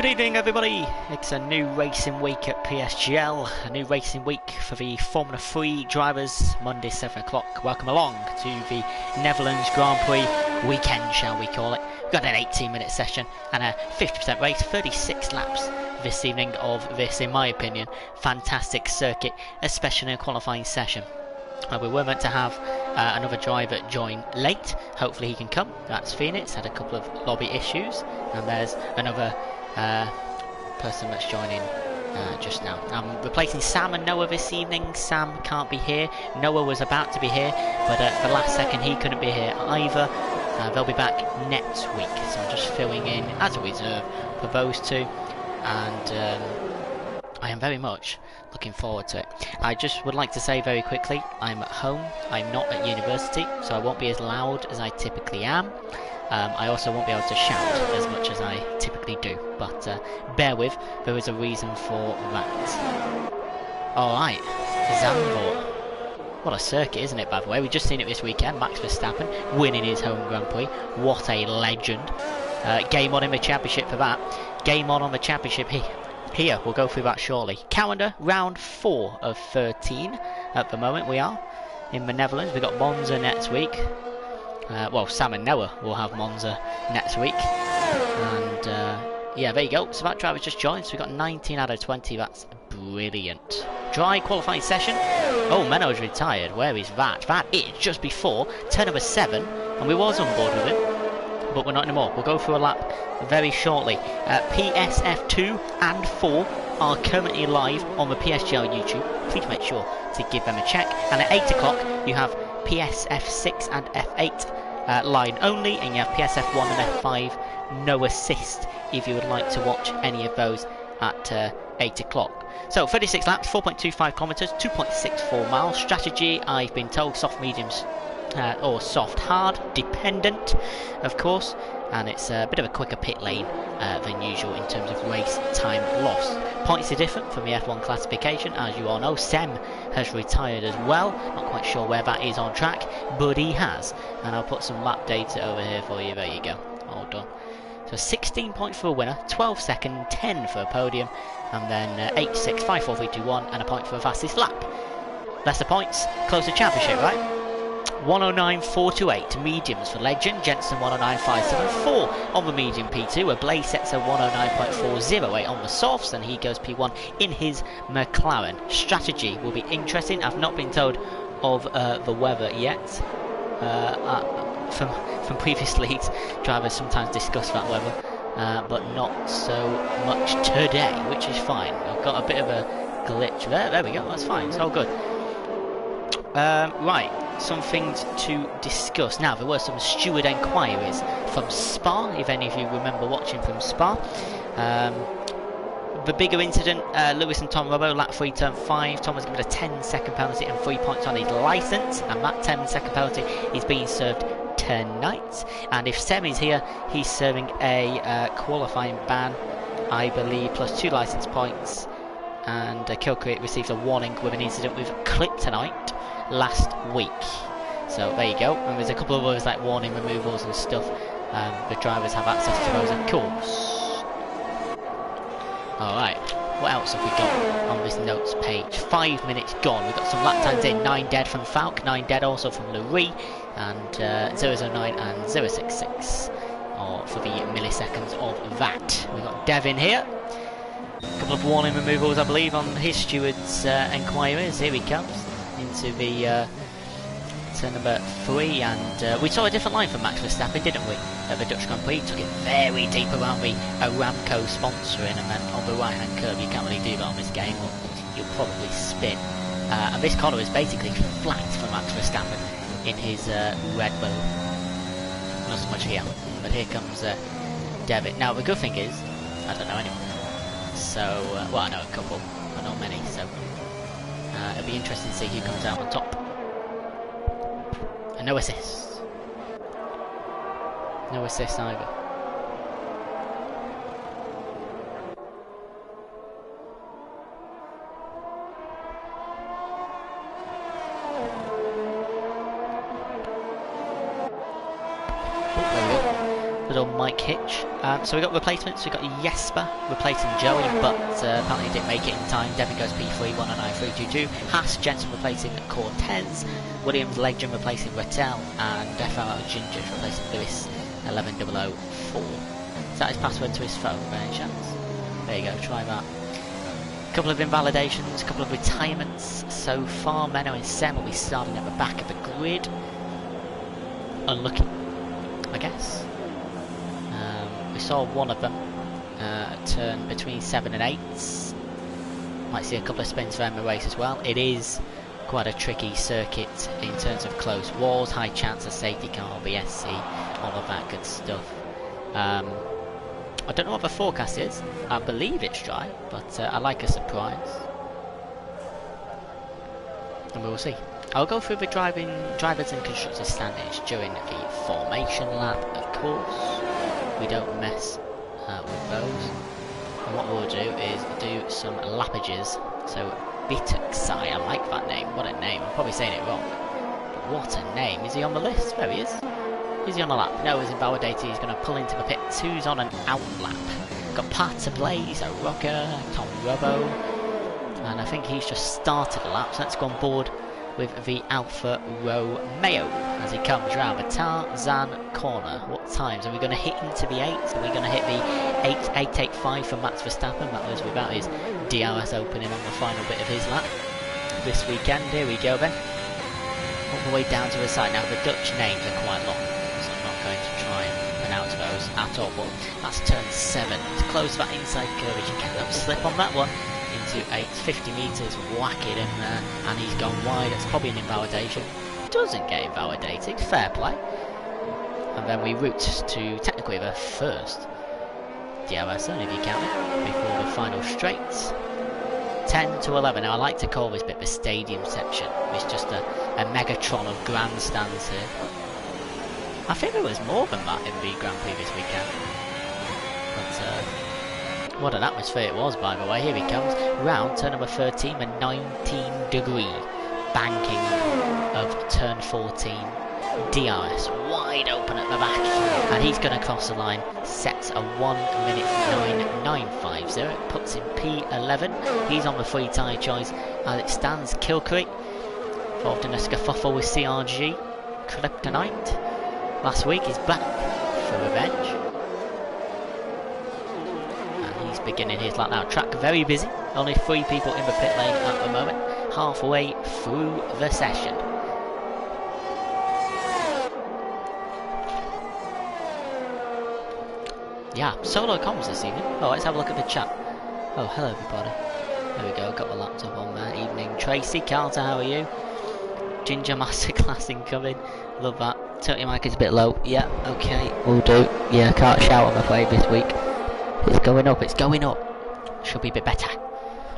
Good evening everybody, it's a new racing week at PSGL, a new racing week for the Formula 3 drivers, Monday 7 o'clock. Welcome along to the Netherlands Grand Prix weekend, shall we call it. We've got an 18-minute session and a 50% race, 36 laps this evening of this, in my opinion, fantastic circuit, especially in a qualifying session. We were meant to have another driver join late, hopefully he can come. That's Phoenix, had a couple of lobby issues, and there's another person that's joining just now. I'm replacing Sam and Noah this evening. Sam can't be here, Noah was about to be here, but at the last second he couldn't be here either. They'll be back next week, so I'm just filling in as a reserve for those two, and I am very much looking forward to it. I just would like to say very quickly, I'm at home, I'm not at university, so I won't be as loud as I typically am. I also won't be able to shout as much as I typically do, but bear with, there is a reason for that. Alright, Zandvoort. What a circuit, isn't it, by the way? We've just seen it this weekend, Max Verstappen winning his home Grand Prix. What a legend. Game on in the championship for that. Game on the championship here, we'll go through that shortly. Calendar, round 4 of 13 at the moment we are in the Netherlands. We've got Monza next week. Well, Sam and Noah will have Monza next week. And yeah, there you go. So that driver's just joined. So we've got 19 out of 20. That's brilliant. Dry qualifying session. Oh, Menno's retired. Where is that? That is just before turn number 7. And we was on board with it, but we're not anymore. We'll go through a lap very shortly. PSF 2 and 4 are currently live on the PSGL YouTube. Please make sure to give them a check. And at 8 o'clock you have PSF 6 and F8 line only, and you have PSF 1 and F5 no assist if you would like to watch any of those at 8 o'clock. So 36 laps, 4.25 kilometers, 2.64 miles. Strategy, I've been told, soft mediums or soft hard dependent, of course, and it's a bit of a quicker pit lane than usual in terms of race time lost. Points are different from the F1 classification, as you all know. Sem has retired as well, not quite sure where that is on track, but he has, and I'll put some lap data over here for you. There you go, all done. So 16 points for a winner, 12 second, 10 for a podium, and then 8, 6, 5, 4, 3, 2, 1, and a point for the fastest lap. Lesser points, closer championship, right? 109.428 mediums for Legend, Jensen 109.574 on the medium P2, where Blaze sets a 109.408 on the softs, and he goes P1 in his McLaren. Strategy will be interesting. I've not been told of the weather yet. From previous leagues, drivers sometimes discuss that weather, but not so much today, which is fine. I've got a bit of a glitch there we go, that's fine, it's all good. Right, some things to discuss. Now, there were some steward enquiries from Spa, if any of you remember watching from Spa. The bigger incident, Lewis and Tom Robbo, lap 3, turn 5. Tom was given a 10-second penalty and 3 points on his licence, and that 10-second penalty is being served tonight. And if Sem is here, he's serving a qualifying ban, I believe, plus 2 licence points. And Kilcreate receives a warning with an incident with Kryptonite last week. So there you go. And there's a couple of others like warning removals and stuff. The drivers have access to those, of course. Alright, what else have we got on this notes page? 5 minutes gone. We've got some lap times in. 9 dead from Falk, 9 dead also from Lurie, and 009 and 066 for the milliseconds of that. We've got Devin here. A couple of warning removals, I believe, on his steward's enquiries. Here he comes into the turn number 3, and we saw a different line from Max Verstappen, didn't we, at the Dutch Grand Prix? He took it very deep around the Aramco sponsoring, and then on the right hand curve you can't really do that on this game, or you'll probably spin. And this corner is basically flat for Max Verstappen in his Red Bull. Not so much here, but here comes Devitt. Now the good thing is, I don't know anyone. So, well, I know a couple, but not many, so it'll be interesting to see who comes out on top. And no assists. No assists either. or Mike Hitch. So we got replacements. We got Jesper replacing Joey, but apparently he didn't make it in time. Devin goes P3 109.322. Haas Jensen replacing Cortez. Williams Legend replacing Rattel, and FR Ginger replacing Lewis 11004. Is that his password to his phone by any chance? There you go, try that. Couple of invalidations, couple of retirements so far. Menno and Sem will be starting at the back of the grid. Unlucky, I guess. We saw one of them turn between 7 and 8. Might see a couple of spins for Emma Race as well. It is quite a tricky circuit in terms of close walls, high chance of safety car, BSC, all of that good stuff. I don't know what the forecast is. I believe it's dry, but I like a surprise. And we will see. I'll go through the drivers and constructors standings during the formation lap, of course. We don't mess with those. And what we'll do is do some lappages. So, Bituxai, I like that name. What a name. I'm probably saying it wrong. But what a name. Is he on the list? There he is. Is he on a lap? No, he's invalidated. He's going to pull into the pits. Who's on an out lap? Got Pat to Blaze, a Rocker, Tom Robbo, and I think he's just started a lap. So let's go on board with the Alfa Romeo as he comes round the Tarzan corner. What times are we going to hit into the 8s? Are we going to hit the 8.85 for Max Verstappen? That was without his DRS opening on the final bit of his lap this weekend. Here we go then. All the way down to the side. Now the Dutch names are quite long, going to try and pronounce those at all, but that's turn 7. To close that inside curve, you can get a slip on that one into 8, 50 metres, whack it in there, and he's gone wide. It's probably an invalidation. Doesn't get invalidated, fair play. And then we route to technically the first DRS zone, if you count it, before the final straights. 10 to 11. Now I like to call this bit the stadium section. It's just a Megatron of grandstands here. I think there was more than that in the Grand Prix this weekend. But what an atmosphere it was, by the way. Here he comes. Round turn number 13, a 19-degree banking of turn 14. DRS wide open at the back. And he's going to cross the line. Sets a 1:09.950. Puts in P11. He's on the free tyre choice. As it stands, Kilcree involved in a scuffle with CRG. Kryptonite. Last week he's back for revenge. And he's beginning his lap now. Track very busy. Only 3 people in the pit lane at the moment. Halfway through the session. Yeah, solo comms this evening. Oh, let's have a look at the chat. Oh, hello everybody. There we go, got the laptop on there. Evening Tracy, Carter, how are you? Ginger Masterclass incoming. Love that. Tilt your mic is a bit low. Yeah, okay, we'll do. Yeah, can't shout, I'm afraid, this week. It's going up, it's going up. Should be a bit better.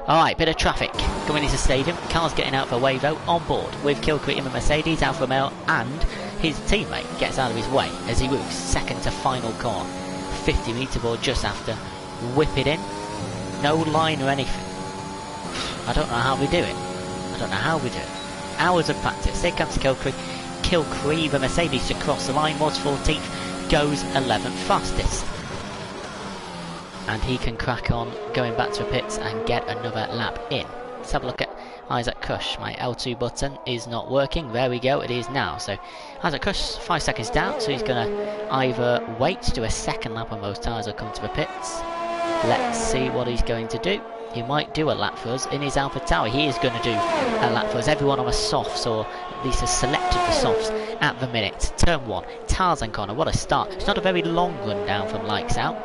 Alright, bit of traffic going into the stadium. Cars getting out for Wavo on board with Kilcree in the Mercedes, Alfa Romeo, and his teammate gets out of his way as he moves second to final corner. 50 metre board just after. Whip it in. No line or anything. I don't know how we do it. I don't know how we do it. Hours of practice. Here comes Kilcree. Kilcree, the Mercedes to cross the line, was 14th, goes 11th fastest. And he can crack on going back to the pits and get another lap in. Let's have a look at Isaac Crush. My L2 button is not working. There we go, it is now. So Isaac Crush, 5 seconds down, so he's going to either wait to do a second lap on those tyres or come to the pits. Let's see what he's going to do. He might do a lap for us in his Alpha Tower. He is going to do a lap for us. Everyone on the softs, or at least has selected the softs at the minute. Turn 1, Tarzan corner. What a start. It's not a very long run down from lights out.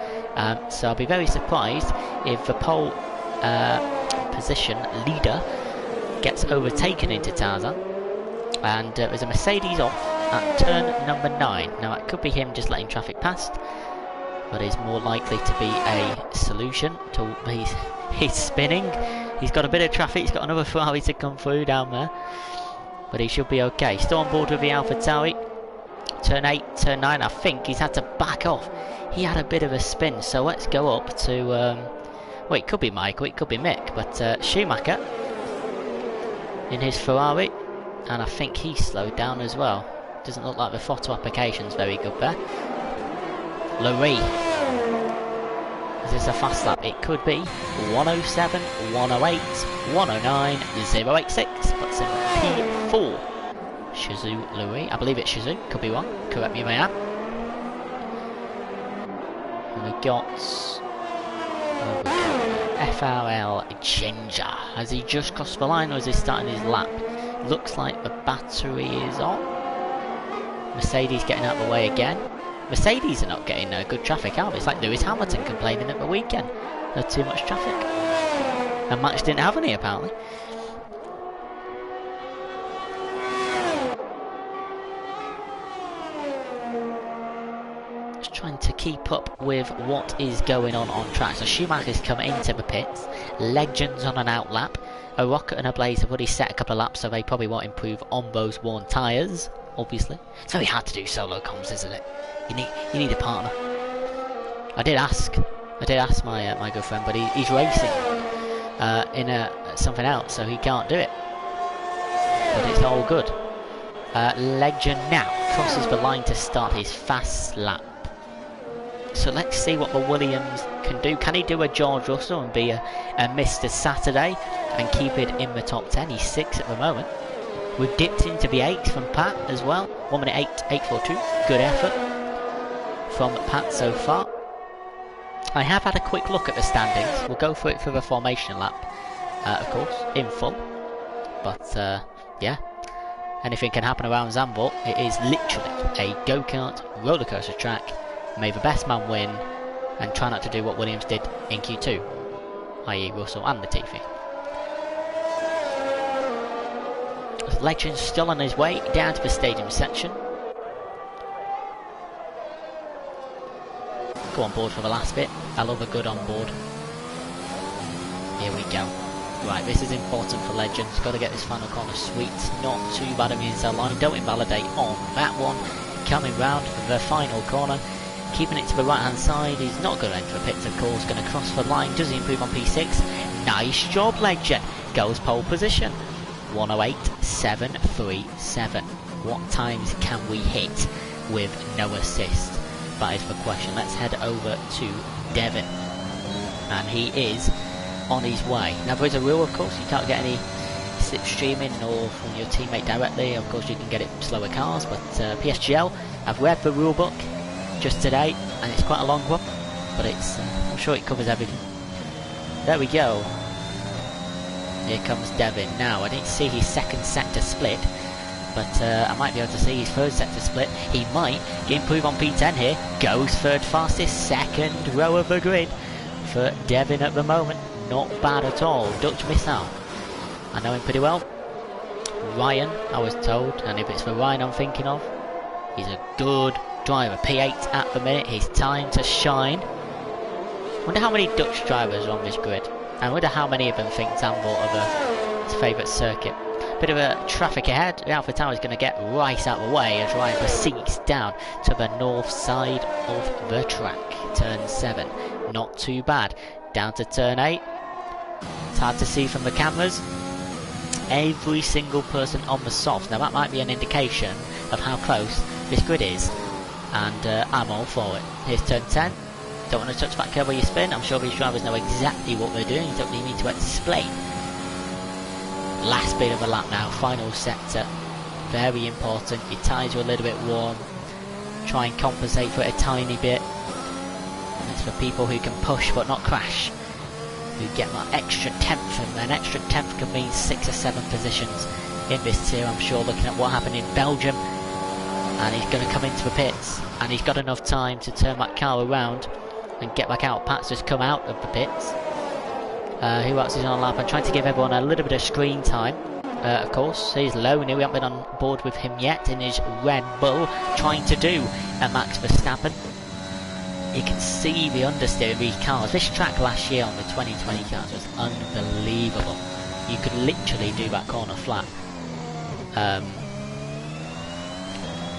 So I'll be very surprised if the pole position leader gets overtaken into Tarzan. And there's a Mercedes off at turn number 9. Now it could be him just letting traffic past, but is more likely to be a solution to he's spinning. He's got a bit of traffic. He's got another Ferrari to come through down there, but he should be okay. Still on board with the Alpha Tauri. Turn 8, turn 9. I think he's had to back off. He had a bit of a spin, so let's go up to well, it could be Michael, it could be Mick, but Schumacher in his Ferrari, and I think he slowed down as well. Doesn't look like the photo application's very good there. Lurie. Is this a fast lap? It could be. 107, 108, 109, 086. Puts him P4. Shizu Lurie. I believe it's Shizu. Could be wrong. Correct me if I am. And we got FRL Ginger. Has he just crossed the line or is he starting his lap? Looks like the battery is on. Mercedes getting out of the way again. Mercedes are not getting good traffic out. It's like Lewis Hamilton complaining at the weekend. There's too much traffic. And Max didn't have any apparently. Just trying to keep up with what is going on track. So Schumacher's come into the pits. Legends on an out lap. A Rocket and a Blaze have already set a couple of laps, so they probably won't improve on those worn tyres. Obviously, it's very hard to do solo comms, isn't it? You need a partner. I did ask my my girlfriend, but he's racing in something else, so he can't do it. But it's all good. Legend now crosses the line to start his fast lap. So let's see what the Williams can do. Can he do a George Russell and be a Mr. Saturday and keep it in the top 10? He's 6 at the moment. We've dipped into the 8 from Pat as well. 1 minute 8:42. Good effort from Pat so far. I have had a quick look at the standings. We'll go through it for the formation lap, of course, in full. But yeah, anything can happen around Zandvoort. It is literally a go-kart rollercoaster track. May the best man win, and try not to do what Williams did in Q2, i.e. Russell and Latifi. Legend's still on his way down to the stadium section. Go on board for the last bit. I love a good on board. Here we go. Right, this is important for Legends. Got to get this final corner sweet. Not too bad on the inside line. Don't invalidate on that one. Coming round the final corner. Keeping it to the right hand side. He's not going to enter the pits, of course. Going to cross the line. Does he improve on P6? Nice job, Legend. Goes pole position. 108.737. What times can we hit with no assist? That is the question. Let's head over to Devin. And he is on his way. Now there is a rule, of course. You can't get any slipstreaming or from your teammate directly. Of course you can get it from slower cars. But PSGL, I've read the rule book just today. And it's quite a long one. But it's I'm sure it covers everything. There we go. Here comes Devin. Now, I didn't see his second sector split, but I might be able to see his third sector split. He might improve on P10 here. Goes third fastest, second row of the grid for Devin at the moment. Not bad at all. Dutch missile. I know him pretty well. Ryan, I was told, and if it's the Ryan I'm thinking of, he's a good driver. P8 at the minute. His time to shine. Wonder how many Dutch drivers are on this grid. I wonder how many of them think Zandvoort are his favourite circuit. Bit of a traffic ahead. The Alpha Tower is going to get right out of the way as Ryan proceeds down to the north side of the track. Turn 7. Not too bad. Down to turn 8. It's hard to see from the cameras. Every single person on the soft. Now that might be an indication of how close this grid is. And I'm all for it. Here's turn 10. Don't want to touch that curve where you spin. I'm sure these drivers know exactly what they're doing. You don't need me to explain. Last bit of a lap now. Final sector. Very important. Your tyres are a little bit warm. Try and compensate for it a tiny bit. It's for people who can push but not crash. Who get that extra tenth. And an extra tenth can mean 6 or 7 positions in this tier. I'm sure looking at what happened in Belgium. And he's going to come into the pits. And he's got enough time to turn that car around and get back out. Pat's just come out of the pits. Who else is on a lap? I'm trying to give everyone a little bit of screen time. Of course, here's Loney. We haven't been on board with him yet in his Red Bull, trying to do a Max Verstappen. You can see the understeer of these cars. This track last year on the 2020 cars was unbelievable. You could literally do that corner flat.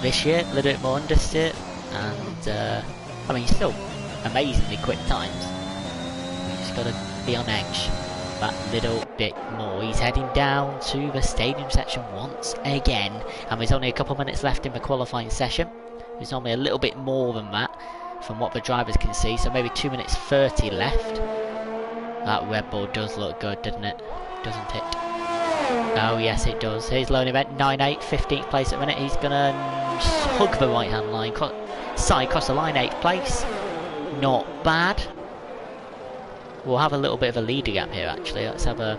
This year, a little bit more understeer, and I mean, still amazingly quick times. We just got to be on edge that little bit more. He's heading down to the stadium section once again, and there's only a couple of minutes left in the qualifying session. There's normally a little bit more than that, from what the drivers can see. So maybe 2 minutes 30 left. That Red Bull does look good, doesn't it? Doesn't it? Oh yes it does. Here's Lone Event, 9-8, 15th place at the minute. He's gonna hug the right hand line, side cross the line, 8th place. Not bad. We'll have a little bit of a leader gap here actually. Let's have a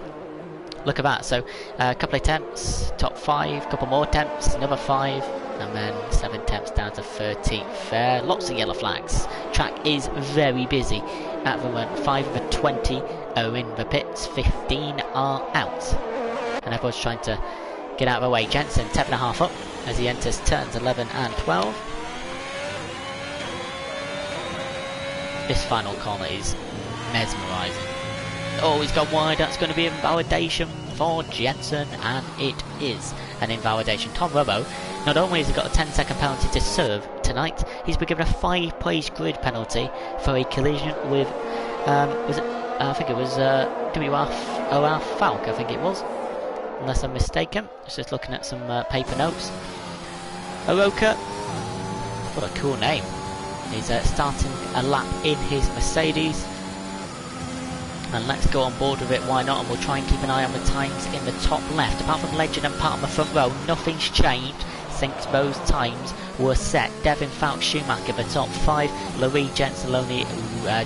look at that. So a couple of attempts, top 5, couple more attempts, another 5, and then 7 attempts down to 13th. Lots of yellow flags. Track is very busy at the moment. 5 of the 20 are in the pits, 15 are out. And everyone's trying to get out of the way. Jensen 10.5 up as he enters turns 11 and 12. This final corner is mesmerising. Oh, he's gone wide. That's going to be invalidation for Jensen, and it is an invalidation. Tom Robbo, not only has he got a 10-second penalty to serve tonight, he's been given a 5-place grid penalty for a collision with, I think it was WR Falk, I think it was, unless I'm mistaken. Just looking at some paper notes. Oroka, what a cool name. He's starting a lap in his Mercedes. And let's go on board with it, why not? And we'll try and keep an eye on the times in the top left. Apart from Legend and part of the front row, nothing's changed since those times were set. Devin Falk Schumacher the top 5, Louis Gentiloni,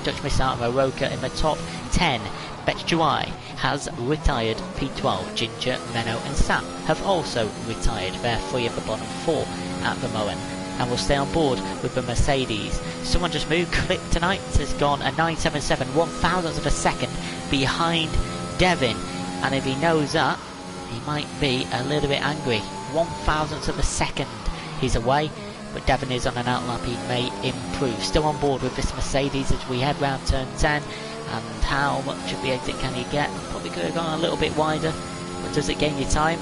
Dutch Missile and Oroka in the top 10. Betchuai has retired. P12, Ginger, Menno and Sam have also retired. They're 3 of the bottom 4 at the moment. And we'll stay on board with the Mercedes. Someone just moved. Clip tonight has gone a 977, 1,000th of a second behind Devin. And if he knows that, he might be a little bit angry. 1,000th of a second he's away, but Devin is on an outlap. He may improve. Still on board with this Mercedes as we head round turn 10. And how much of the exit can you get? Probably could have gone a little bit wider, but does it gain you time?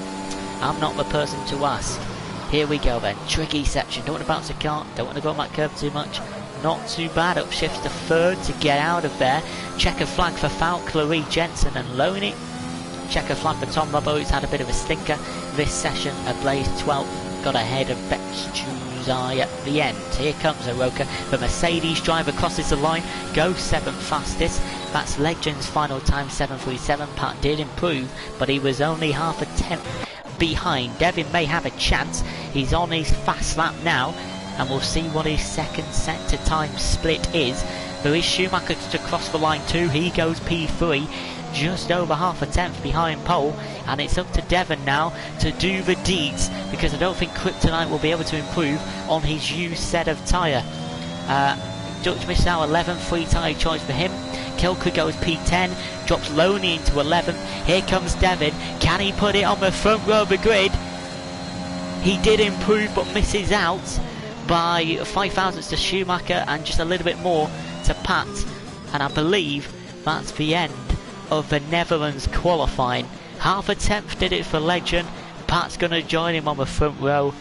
I'm not the person to ask. Here we go then, tricky section, don't want to bounce the car, don't want to go on that curve too much, not too bad, upshifts to 3rd to get out of there. Checker flag for Falk, Louis Jensen and Loney. Checker flag for Tom Robbo, who's had a bit of a stinker this session. Ablaze 12th, got ahead of Betchuai at the end. Here comes Oroka, the Mercedes driver crosses the line, goes 7th fastest. That's Legend's final time, 7:37. Pat did improve, but he was only half a tenth behind. Devin may have a chance. He's on his fast lap now, and we'll see what his second centre time split is. There is Schumacher to cross the line too. He goes P3, just over half a tenth behind pole, and it's up to Devin now to do the deeds, because I don't think Kryptonite will be able to improve on his used set of tyre. Dutch Missile 11th, free tyre choice for him. Kilker goes P10, drops Loney into 11th. Here comes Devin. Can he put it on the front row of the grid? He did improve but misses out by 5 thousandths to Schumacher and just a little bit more to Pat. And I believe that's the end of the Netherlands qualifying. Half a tenth did it for Legend. Pat's going to join him on the front row.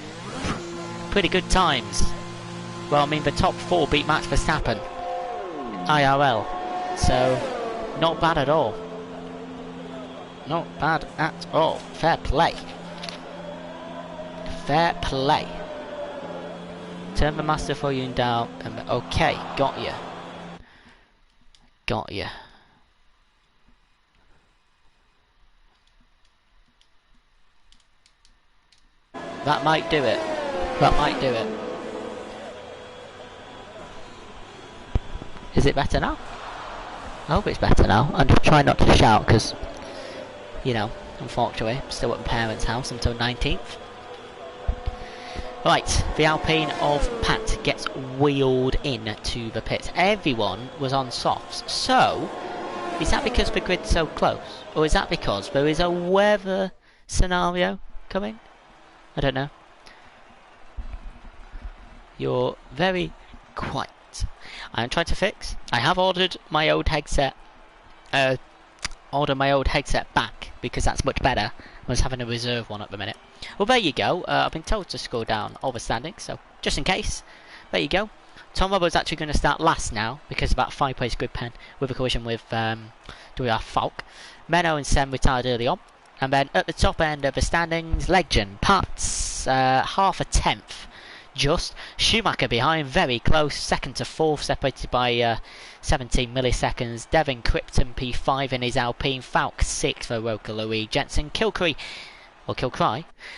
Pretty good times. Well, I mean, the top 4 beat Max Verstappen IRL. So, not bad at all. Not bad at all. Fair play. Fair play. Turn the master for you down. Okay, got you. Got you. That might do it. That might do it. Is it better now? I hope it's better now. I'm just trying not to shout because, you know, unfortunately, I'm still at my parents' house until 19th. Right, the Alpine of Pat gets wheeled in to the pits. Everyone was on softs. So, is that because the grid's so close? Or is that because there is a weather scenario coming? I don't know. You're very quiet. I'm trying to fix. I have ordered my old headset. Back because that's much better. I was having a reserve one at the minute. Well, there you go. I've been told to scroll down all the standings, so just in case, there you go. Tom Robbo's actually going to start last now because of that 5-place grid pen with a collision with WR Falk. Menno and Sem retired early on, and then at the top end of the standings, Legend, Pat's half a tenth just. Schumacher behind, very close, second to fourth, separated by 17 milliseconds. Devin Krypton P5 in his Alpine. Falk 6 for Roca Louis. Jensen Kilcry,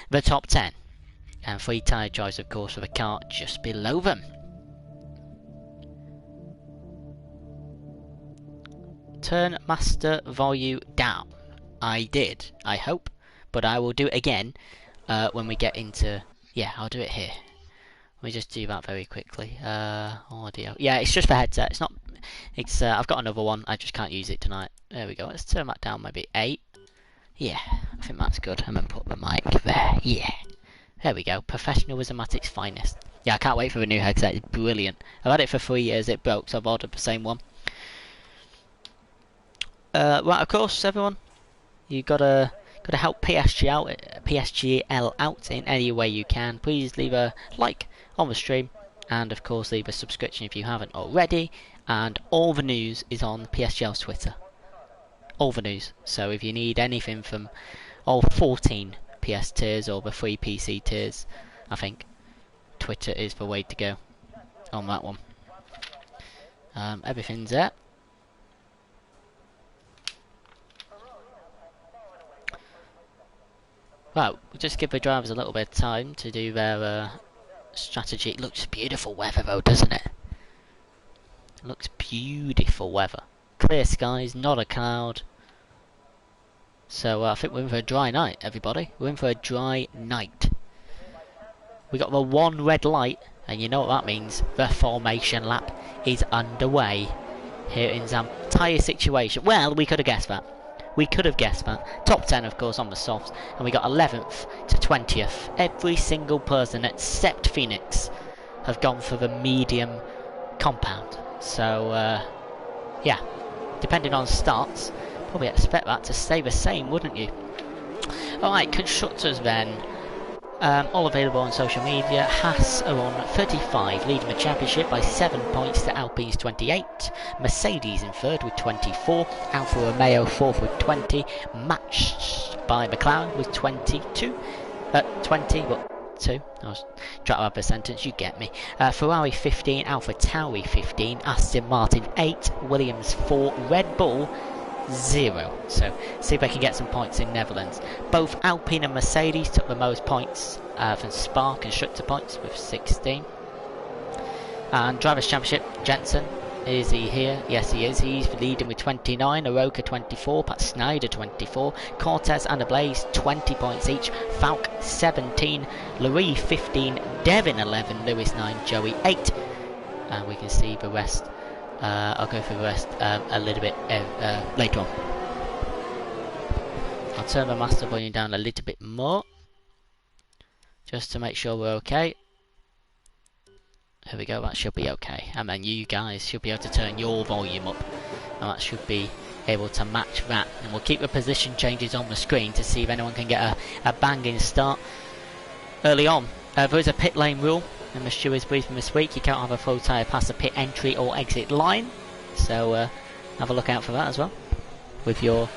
the top 10. And 3 tyre choice, of course, for the car just below them. Turn master volume down. I did, I hope, but I will do it again when we get into... Yeah, I'll do it here. Let me just do that very quickly. Audio. Yeah, it's just the headset. It's not... It's. I've got another one. I just can't use it tonight. There we go. Let's turn that down maybe 8. Yeah, I think that's good. I'm going to put the mic there. Yeah. There we go. Professionalism at its finest. Yeah, I can't wait for the new headset. It's brilliant. I've had it for 3 years. It broke, so I've ordered the same one. Right, of course, everyone, you gotta help PSGL out in any way you can. Please leave a like on the stream, and of course leave a subscription if you haven't already. And all the news is on PSGL's Twitter. All the news. So if you need anything from all 14 PS tiers or the 3 PC tiers, I think Twitter is the way to go on that one. Everything's there. Well, just give the drivers a little bit of time to do their strategy. It looks beautiful weather though, doesn't it? It looks beautiful weather. Clear skies, not a cloud. So I think we're in for a dry night, everybody. We're in for a dry night. We got the one red light, and you know what that means. The formation lap is underway here in Zam. Tyre situation. Well, we could have guessed that. We could have guessed that. Top 10, of course, on the softs. And we got 11th to 20th. Every single person except Phoenix have gone for the medium compound. So, yeah. Depending on starts, probably expect that to stay the same, wouldn't you? Alright, constructors then. All available on social media. Haas are on 35, leading the championship by 7 points to Alpine's 28. Mercedes in third with 24. Alfa Romeo fourth with 20. Matched by McLaren with 22. 20, but 2. I was trying to have the sentence, you get me. Ferrari 15, Alpha Tauri 15, Aston Martin 8, Williams 4, Red Bull 0. So see if they can get some points in Netherlands. Both Alpine and Mercedes took the most points from Spa constructor points with 16. And Drivers' Championship, Jensen, is he here? Yes, he is. He's leading with 29. Aroka 24. Pat Snyder 24. Cortez and Ablaze 20 points each. Falk 17. Louis 15. Devin 11. Lewis 9. Joey 8. And we can see the rest. I'll go through the rest a little bit later on. I'll turn the master volume down a little bit more, just to make sure we're okay. Here we go, that should be okay. And then you guys should be able to turn your volume up, and that should be able to match that. And we'll keep the position changes on the screen to see if anyone can get a banging start early on. There is a pit lane rule in the stewards briefing this week. You can't have a full tyre past the pit entry or exit line, so have a look out for that as well with your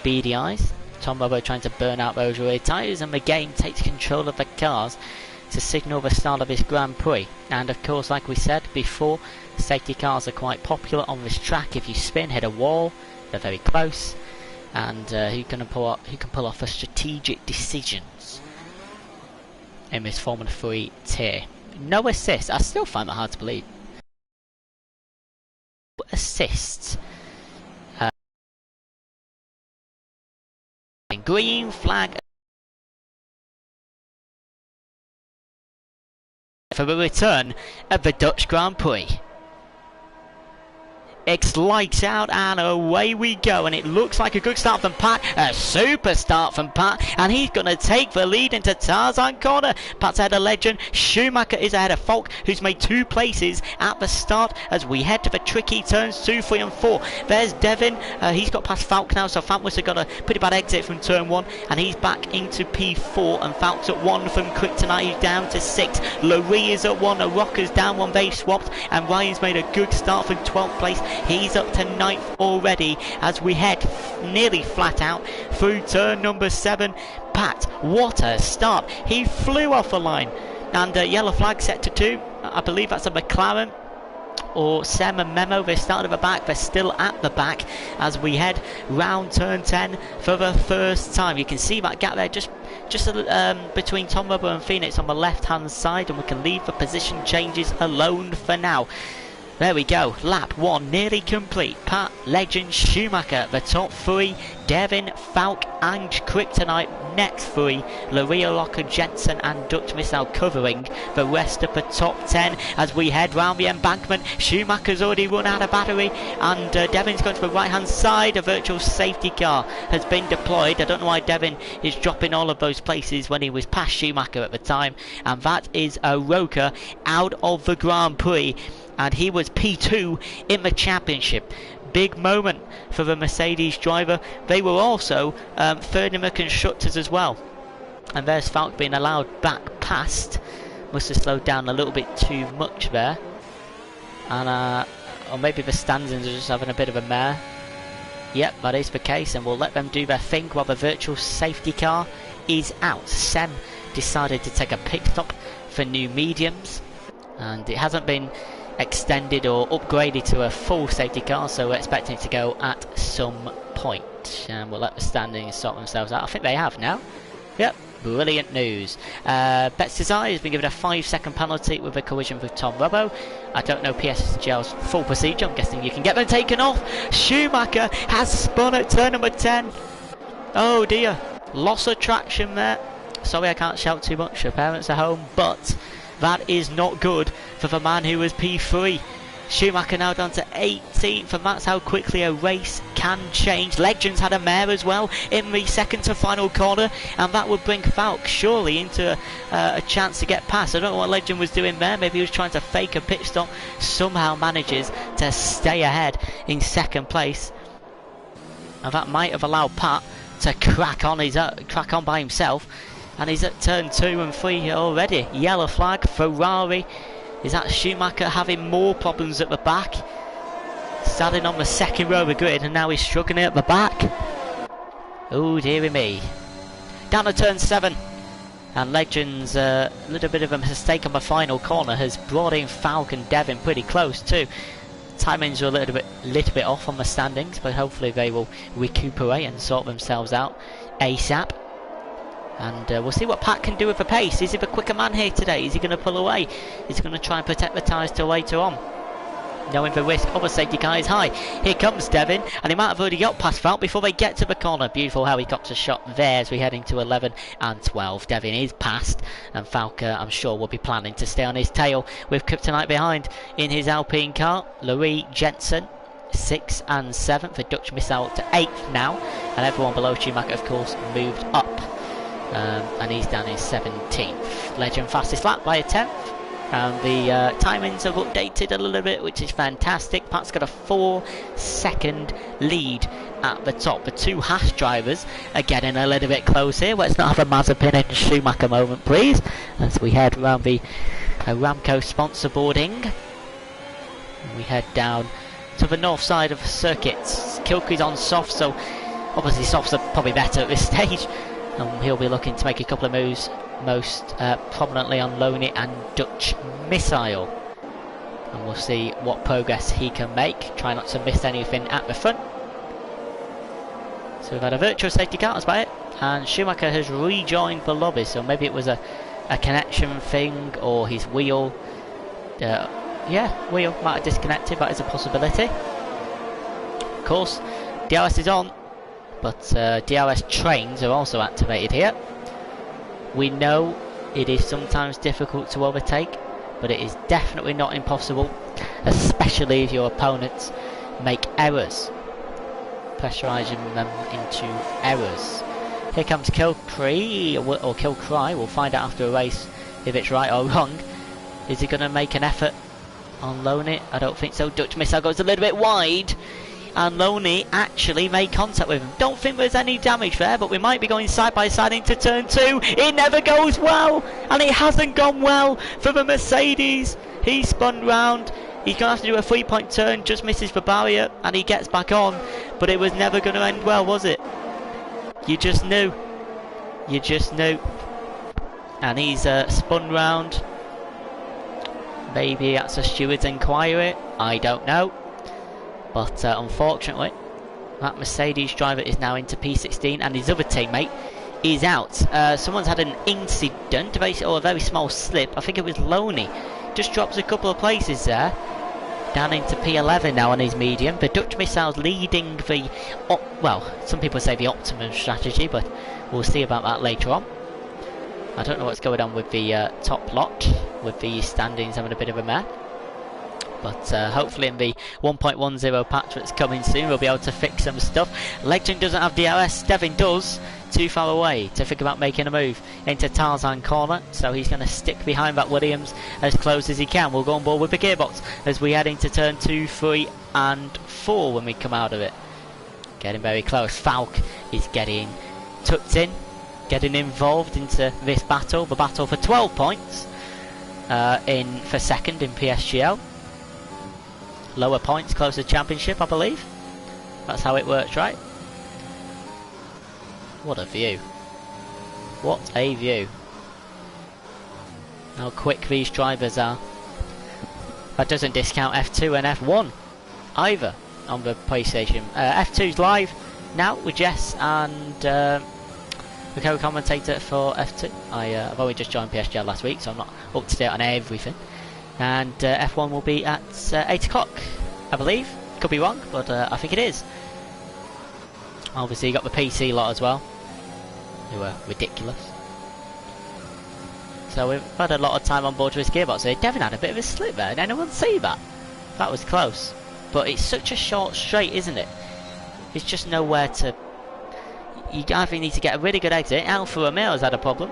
beady eyes. Tom Bobo trying to burn out those rear tyres, and the game takes control of the cars to signal the start of this Grand Prix. And of course, like we said before, safety cars are quite popular on this track. If you spin, hit a wall, they're very close, and who can pull off a strategic decisions in this Formula 3 tier. No assists. I still find that hard to believe. Assists. Green flag for the return of the Dutch Grand Prix. It's lights out and away we go, and it looks like a good start from Pat, a super start from Pat, and he's going to take the lead into Tarzan corner. Pat's ahead of Legend. Schumacher is ahead of Falk, who's made 2 places at the start as we head to the tricky turns 2, 3 and 4. There's Devin, he's got past Falk now, so Falk must have got a pretty bad exit from turn 1, and he's back into P4, and Falk's at 1 from Kryptonite, who's down to 6. Louis is at 1, Rocker's down 1, they swapped, and Ryan's made a good start from 12th place. He's up to 9th already as we head nearly flat out through turn number 7. Pat, what a start. He flew off the line. And yellow flag set to 2. I believe that's a McLaren or Sem and Memo. They started at the back, they're still at the back as we head round turn 10 for the first time. You can see that gap there just between Tom Rubber and Phoenix on the left hand side, and we can leave the position changes alone for now. There we go, lap 1 nearly complete. Pat, Legend, Schumacher, the top 3, Devin, Falk and Kryptonite next 3, Laria Locker, Jensen and Dutch Missile covering the rest of the top 10 as we head round the embankment. Schumacher's already run out of battery and Devin's going to the right hand side. A virtual safety car has been deployed. I don't know why Devin is dropping all of those places when he was past Schumacher at the time, and that is a Roker out of the Grand Prix. And he was P2 in the championship. Big moment for the Mercedes driver. They were also third in the constructors as well. And there's Falk being allowed back past. Must have slowed down a little bit too much there. And or maybe the stand-ins are just having a bit of a mare. Yep, that is the case, and we'll let them do their thing while the virtual safety car is out. Sem decided to take a pit stop for new mediums, and it hasn't been extended or upgraded to a full safety car, so we're expecting it to go at some point, and we'll let the standings sort themselves out. I think they have now. Yep, brilliant news. Betts Desire has been given a 5-second penalty with a collision with Tom Robbo. I don't know PSGL's full procedure. I'm guessing you can get them taken off. Schumacher has spun at turn number 10. Oh dear, loss of traction there. Sorry I can't shout too much, the parents are home, but that is not good for the man who was P3. Schumacher now down to 18th, and that's how quickly a race can change. Legends had a mare as well in the second to final corner, and that would bring Falk surely into a chance to get past. I don't know what Legend was doing there. Maybe he was trying to fake a pit stop. Somehow manages to stay ahead in second place, and that might have allowed Pat to crack on by himself. And he's at turn 2 and 3 already. Yellow flag, Ferrari. Is that Schumacher having more problems at the back? Starting on the second row of the grid, and now he's struggling at the back. Oh dearie me. Down to turn 7. And Legends, a little bit of a mistake on the final corner has brought in Falk and Devin pretty close too. Timings are a little bit off on the standings, but hopefully they will recuperate and sort themselves out ASAP. And we'll see what Pat can do with the pace. Is he the quicker man here today? Is he going to pull away? Is he going to try and protect the tyres till later on? Knowing the risk of a safety car is high. Here comes Devin, and he might have already got past Falk before they get to the corner. Beautiful helicopter shot there as we head into 11 and 12. Devin is past, and Falk, I'm sure, will be planning to stay on his tail with Kryptonite behind in his Alpine car. Laurie Jensen, 6th and 7th. The Dutch Missile to 8th now, and everyone below Schumacher, of course, moved up. And he's down in 17th. Legend fastest lap by a 10th. And the timings have updated a little bit, which is fantastic. Pat's got a 4-second lead at the top. The two Haas drivers are getting a little bit close here. Let's not have a Mazepin and Schumacher moment, please, as we head around the Aramco sponsor boarding. We head down to the north side of the circuit. Kilke's on soft, so obviously softs are probably better at this stage. And he'll be looking to make a couple of moves, most prominently on Loney and Dutch Missile. And we'll see what progress he can make. Try not to miss anything at the front. So we've had a virtual safety car, that's about it. And Schumacher has rejoined the lobby, so maybe it was a connection thing, or his wheel. Yeah, wheel might have disconnected, that is a possibility. Of course, DRS is on. But DRS trains are also activated here. We know it is sometimes difficult to overtake, but it is definitely not impossible, especially if your opponents make errors, pressurising them into errors. Here comes Kilcree, or Kilcry. We'll find out after a race if it's right or wrong. Is he going to make an effort on Loney? I don't think so. Dutch Missile goes a little bit wide, and Loney actually made contact with him. Don't think there's any damage there, but we might be going side by side into turn 2. It never goes well, and it hasn't gone well for the Mercedes. He spun round. He's going to have to do a 3-point turn, just misses the barrier, and he gets back on. But it was never going to end well, was it? You just knew. You just knew. and he's spun round. Maybe that's a steward's inquiry, I don't know. But unfortunately, that Mercedes driver is now into P16 and his other teammate is out. Someone's had an incident, or a very small slip. I think it was Loney. Just drops a couple of places there. Down into P11 now on his medium. The Dutch Missiles leading the, well, some people say the optimum strategy, but we'll see about that later on. I don't know what's going on with the top lot, with the standings having a bit of a mess. But hopefully in the 1.10 patch that's coming soon, we'll be able to fix some stuff. Legend doesn't have DRS, Devin does. Too far away to think about making a move into Tarzan corner, so he's going to stick behind that Williams as close as he can. We'll go on board with the gearbox as we head into turn 2, 3 and 4 when we come out of it. Getting very close. Falk is getting tucked in, getting involved into this battle, the battle for 12 points for second in PSGL. Lower points, closer championship, I believe. That's how it works, right? What a view. What a view. How quick these drivers are. That doesn't discount F2 and F1 either on the PlayStation. F2's live now with Jess and the co-commentator for F2. I've only just joined PSGL last week, so I'm not up to date on everything. And F1 will be at 8 o'clock, I believe. Could be wrong, but I think it is. Obviously you got the PC lot as well, who are ridiculous. So we've had a lot of time on board with his gearbox. So Devin had a bit of a slip there. Did anyone see that? That was close. But it's such a short straight, isn't it? There's just nowhere to... You either need to get a really good exit. Alfa Romeo's had a problem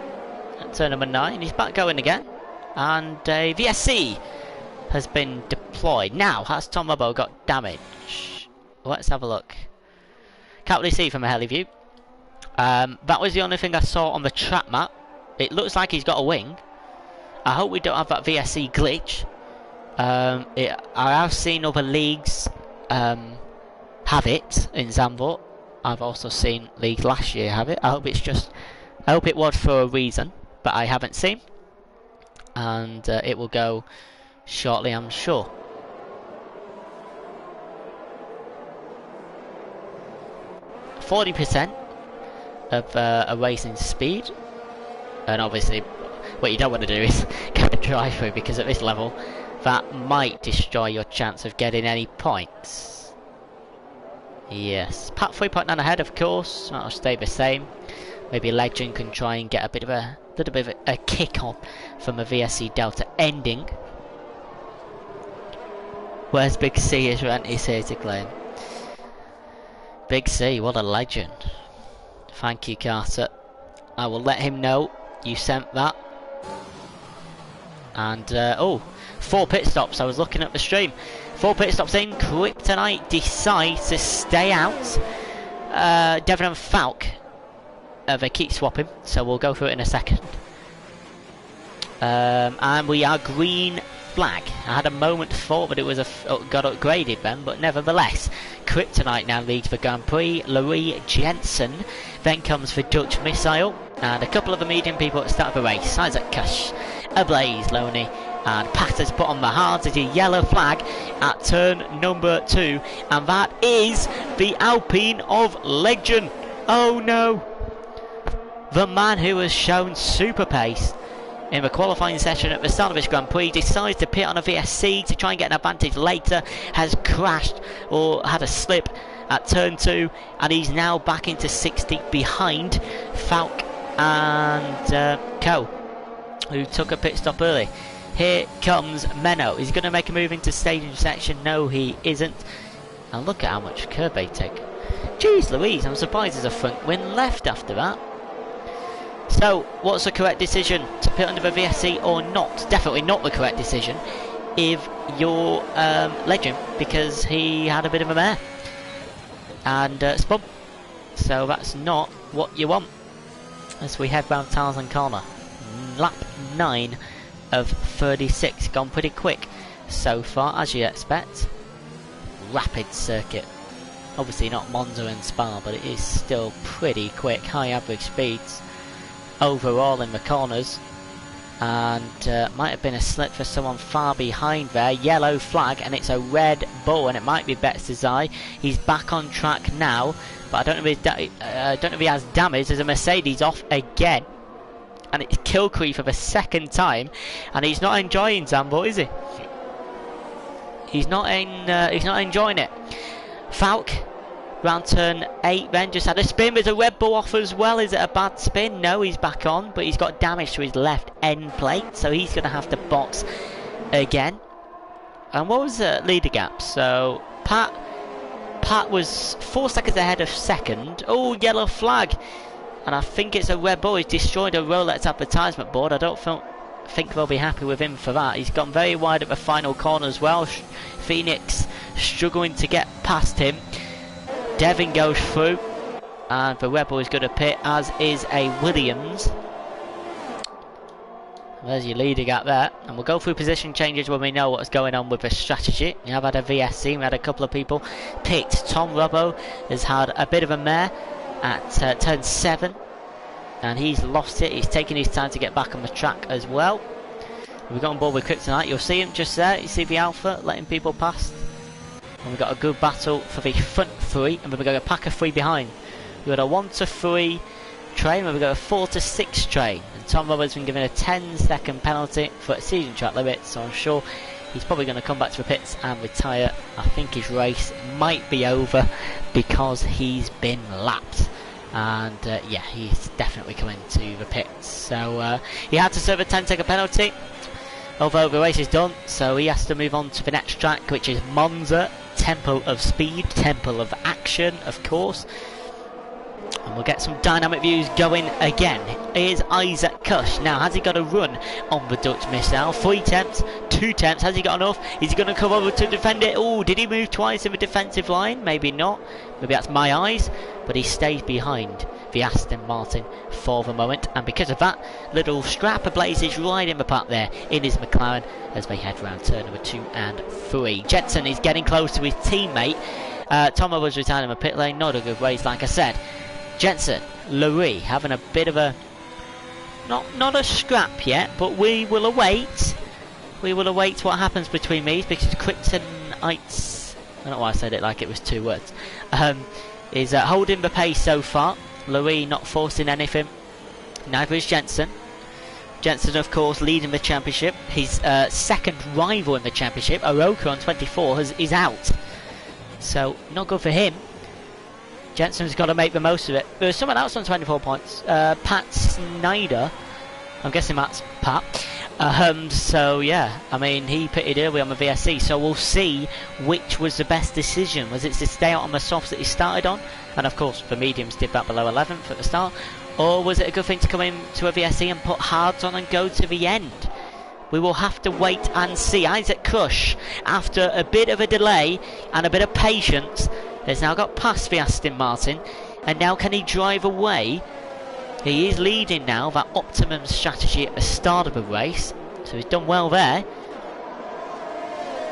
at turn number 9. He's back going again. And VSC has been deployed. Now, has Tom Robbo got damage? Let's have a look. Can't really see from a heli view. That was the only thing I saw on the track map. It looks like he's got a wing. I hope we don't have that VSC glitch. I have seen other leagues have it in Zandvoort. I've also seen leagues last year have it. I hope it was for a reason, but I haven't seen. And it will go shortly, I'm sure. %40 of a racing speed, and obviously what you don't want to do is get a drive through, because at this level that might destroy your chance of getting any points. Yes, Pat 3.9 ahead, of course. That'll stay the same. Maybe Legend can try and get a little bit of a kick on from a VSC Delta ending. Where's Big C? Is Renty's here to claim. Big C, what a legend. Thank you, Carter. I will let him know you sent that. And, oh, 4 pit stops. I was looking at the stream. 4 pit stops in. Kryptonite decides to stay out. Devon and Falk, they keep swapping, so we'll go through it in a second. And we are green flag. I had a moment thought that it was got upgraded then, but nevertheless, Kryptonite now leads the Grand Prix. Laurie Jensen then comes the Dutch Missile, and a couple of the medium people at the start of the race. Isaac Kush, Ablaze Loney, and Pat has put on the hards as a yellow flag at turn number 2, and that is the Alpine of Legend. Oh no! The man who has shown super pace in the qualifying session at the start of this Grand Prix decides to pit on a VSC to try and get an advantage later, has crashed or had a slip at turn 2, and he's now back into 60 behind Falk and Co, who took a pit stop early. Here comes Menno. He's going to make a move into staging section. No, he isn't. And look at how much curb they take. Jeez Louise, I'm surprised there's a front wing left after that. So, what's the correct decision? To pit under the VSC or not? Definitely not the correct decision if you're Legend, because he had a bit of a mare and spun. So that's not what you want as we head round Tarzan Corner. Lap 9 of 36, gone pretty quick so far, as you expect. Rapid circuit, obviously not Monza and Spa, but it is still pretty quick. High average speeds overall in the corners, and might have been a slip for someone far behind there. Yellow flag, and it's a Red Bull, and it might be Betts' eye. He's back on track now, but I don't know if he has damage. There's a Mercedes off again, and it's kill creep for the second time, and he's not enjoying Zambo, is he? He's not enjoying it. Falk, round turn 8 then, just had a spin. There's a Red Bull off as well. Is it a bad spin? No, he's back on, but he's got damage to his left end plate, so he's going to have to box again. And what was the leader gap? So Pat was 4 seconds ahead of second. Oh, yellow flag, and I think it's a Red Bull. He's destroyed a Rolex advertisement board. I don't think they'll be happy with him for that. He's gone very wide at the final corner as well. Phoenix struggling to get past him. Devin goes through, and the Red Bull is going to pit, as is a Williams. There's your leader gap there, and we'll go through position changes when we know what's going on with the strategy. We have had a VSC, we had a couple of people picked. Tom Robbo has had a bit of a mare at turn 7, and he's lost it. He's taking his time to get back on the track as well. We got on board with Kryptonite. You'll see him just there. You see the Alpha letting people past. And we've got a good battle for the front 3, and we've got a pack of 3 behind. We've got a 1 to 3 train, and we've got a 4 to 6 train. And Tom Roberts has been given a 10-second penalty for exceeding track limits, so I'm sure he's probably going to come back to the pits and retire. I think his race might be over because he's been lapped. And yeah, he's definitely coming to the pits. So he had to serve a 10-second penalty, although the race is done, so he has to move on to the next track, which is Monza. Temple of Speed, Temple of Action, of course. And we'll get some dynamic views going again. Here's Isaac Kush. Now, has he got a run on the Dutch missile? 3 attempts, 2 attempts. Has he got enough? Is he going to come over to defend it? Oh, did he move twice in the defensive line? Maybe not. Maybe that's my eyes. But he stays behind the Aston Martin for the moment. And because of that, little scrap of blazes right in the path there in his McLaren as they head round turn number 2 and 3. Jetson is getting close to his teammate. Tomo was retired in the pit lane. Not a good race, like I said. Jensen, Lurie having a bit of a not a scrap yet, but we will await. We will await what happens between these, because Kryptonites, I don't know why I said it like it was 2 words, is holding the pace so far. Lurie not forcing anything. Neither is Jensen. Jensen, of course, leading the championship. His second rival in the championship, Oroka on 24, is out. So not good for him. Jensen's got to make the most of it. There's someone else on 24 points. Pat Snyder. I'm guessing that's Pat. So yeah, I mean, he pitted early on the VSC, so we'll see which was the best decision. Was it to stay out on the softs that he started on, and of course the mediums did that below 11th at the start, or was it a good thing to come into a VSC and put hards on and go to the end? We will have to wait and see. Isaac Kush, after a bit of a delay and a bit of patience, has now got past the Aston Martin, and now can he drive away? He is leading now, that optimum strategy at the start of the race, so he's done well there.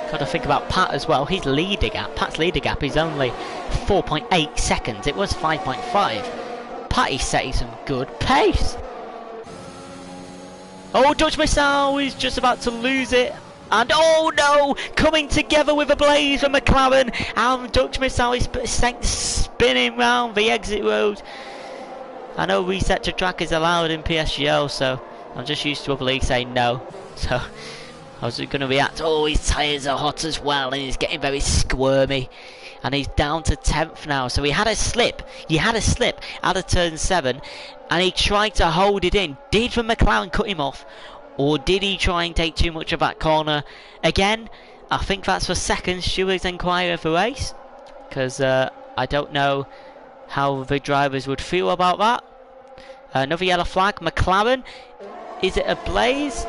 Got to think about Pat as well. His leader gap, Pat's leader gap is only 4.8 seconds. It was 5.5. Pat is setting some good pace. Oh, Dutch Missile is just about to lose it. And oh no, coming together with a blaze from McLaren, and Dutch Missile is spinning round the exit road. I know reset to track is allowed in PSGL, so I'm just used to a league saying no. So I was going to react, oh, his tyres are hot as well, and he's getting very squirmy. And he's down to 10th now, so he had a slip. Out of turn 7, and he tried to hold it in. Did the McLaren cut him off? Or did he try and take too much of that corner? Again, I think that's for second Stewart's inquiry of the race, because I don't know how the drivers would feel about that. Another yellow flag. McLaren, is it a blaze?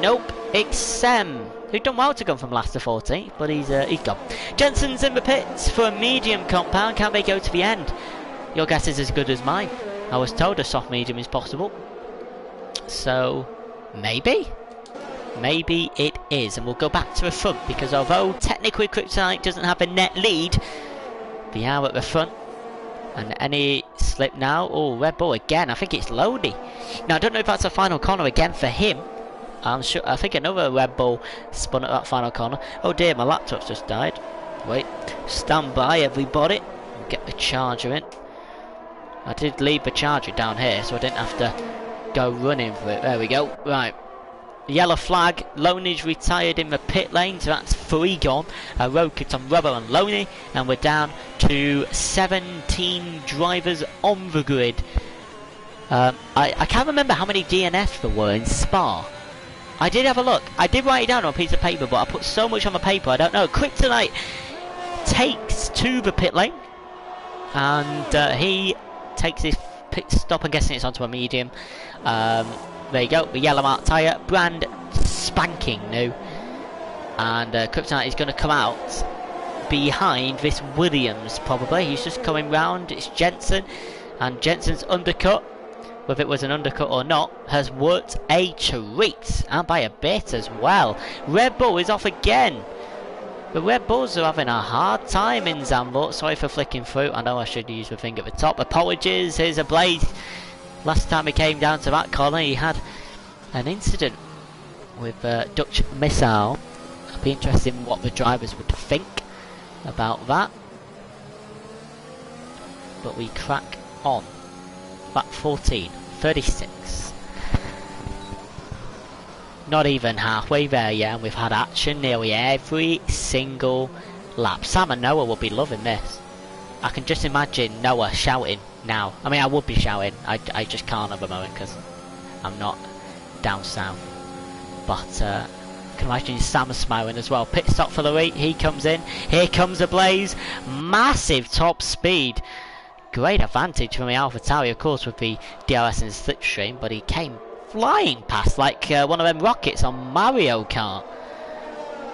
Nope, it's Sem, who'd done well to go from last to 40, but he's gone. Jensen's in the pits for a medium compound. Can they go to the end? Your guess is as good as mine. I was told a soft medium is possible, so maybe it is. And we'll go back to the front, because although technically Kryptonite doesn't have a net lead, they are at the front. And any slip now? Oh, Red Bull again. I think it's Loney. Now, I don't know if that's a final corner again for him. I'm sure. I think another Red Bull spun at that final corner. Oh dear, my laptop's just died. Wait, stand by everybody. Get the charger in. I did leave the charger down here, so I didn't have to go running for it. There we go. Right. Yellow flag. Loney's retired in the pit lane, so that's 3 gone. Road kicked on Rubber and Loney, and we're down to 17 drivers on the grid. I can't remember how many DNFs there were in Spa. I did have a look. I did write it down on a piece of paper, but I put so much on the paper, I don't know. Kryptonite takes to the pit lane, and he takes his pit stop. I'm guessing it's onto a medium. There you go, the yellow mark tyre, brand spanking new. And Kryptonite is going to come out behind this Williams, probably. He's just coming round. It's Jensen, and Jensen's undercut, whether it was an undercut or not, has worked a treat, and by a bit as well. Red Bull is off again. The Red Bulls are having a hard time in Zandvoort. Sorry for flicking through. I know I should use the thing at the top. Apologies. Here's a Blaze. Last time he came down to that corner, he had an incident with Dutch Missile. I'd be interested in what the drivers would think about that. But we crack on. Lap 14, 36. Not even halfway there yet, and we've had action nearly every single lap. Sam and Noah will be loving this. I can just imagine Noah shouting now. I mean, I would be shouting. I just can't at the moment because I'm not down south. But I can imagine Sam smiling as well. Pit stop for the week. He comes in. Here comes the Blaze. Massive top speed. Great advantage from the AlphaTauri, of course, with the DRS and slipstream. But he came flying past like one of them rockets on Mario Kart.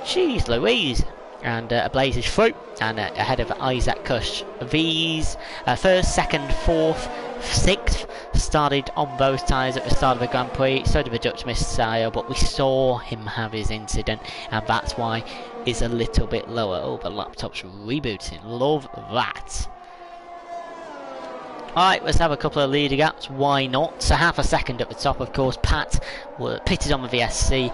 Jeez Louise. And Blaze is through, and ahead of Isaac Kush. These first, second, fourth, sixth started on those tyres at the start of the Grand Prix. So did the Dutch Missile, but we saw him have his incident, and that's why it's a little bit lower. Oh, the laptop's rebooting. Love that. Alright, let's have a couple of leader gaps. Why not? So half a second at the top, of course. Pat were pitted on the VSC.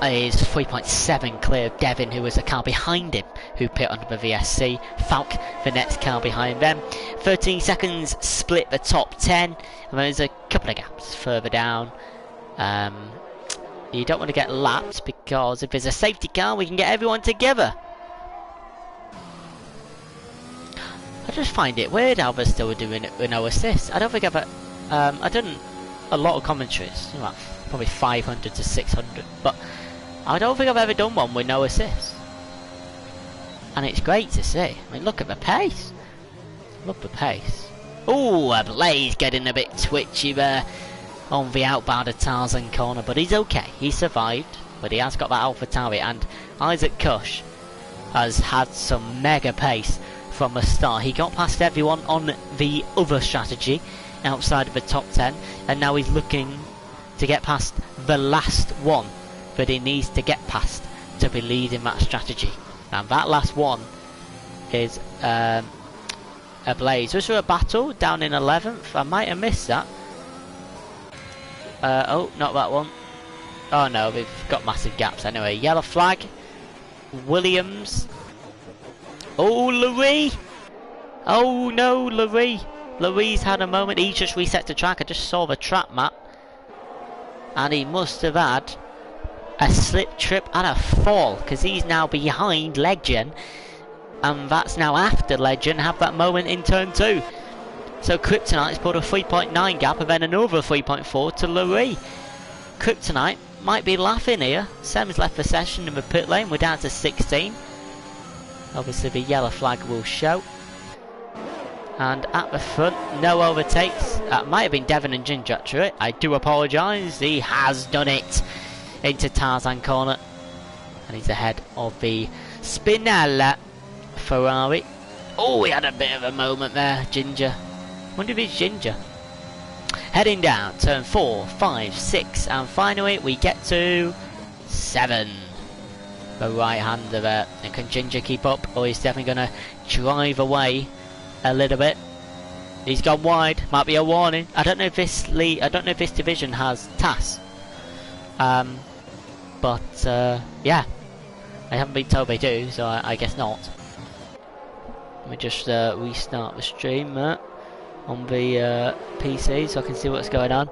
Is 3.7 clear of Devin, who was a car behind him, who pit onto the VSC. Falk, the next car behind them. 13 seconds split the top 10, and there's a couple of gaps further down. You don't want to get lapped, because if there's a safety car, we can get everyone together. I just find it weird how they're still doing it with no assist. I don't think I've done a lot of commentaries, like probably 500 to 600, but I don't think I've ever done one with no assist. And it's great to see. I mean, look at the pace. Love the pace. Ooh, a Blaze getting a bit twitchy there on the outbound of Tarzan corner, but he's okay. He survived, but he has got that AlphaTauri, and Isaac Kush has had some mega pace from the start. He got past everyone on the other strategy outside of the top 10, and now he's looking to get past the last one that he needs to get past to be leading that strategy. And that last one is a Blaze. Was there a battle down in 11th? I might have missed that. Oh, not that one. Oh no, we've got massive gaps anyway. Yellow flag. Williams. Oh, Louis! Oh no, Louis! Louis had a moment. He just reset the track. I just saw the track map, and he must have had a slip, trip, and a fall, because he's now behind Legend, and that's now after Legend have that moment in turn 2. So Kryptonite's put a 3.9 gap, and then another 3.4 to Louis. Kryptonite might be laughing here. Sam's left the session in the pit lane. We're down to 16. Obviously the yellow flag will show. And at the front, no overtakes. That might have been Devon and Ginger actually. I do apologise. He has done it into Tarzan corner. And he's ahead of the Spinella Ferrari. Oh, we had a bit of a moment there, Ginger. Wonder if it's Ginger. Heading down, turn 4, 5, 6, and finally we get to 7. The right hander there. And can Ginger keep up, or is definitely going to drive away a little bit. He's gone wide. Might be a warning. I don't know if this division has TAS. But yeah, I haven't been told they do, so I guess not. Let me just restart the stream on the PC so I can see what's going on.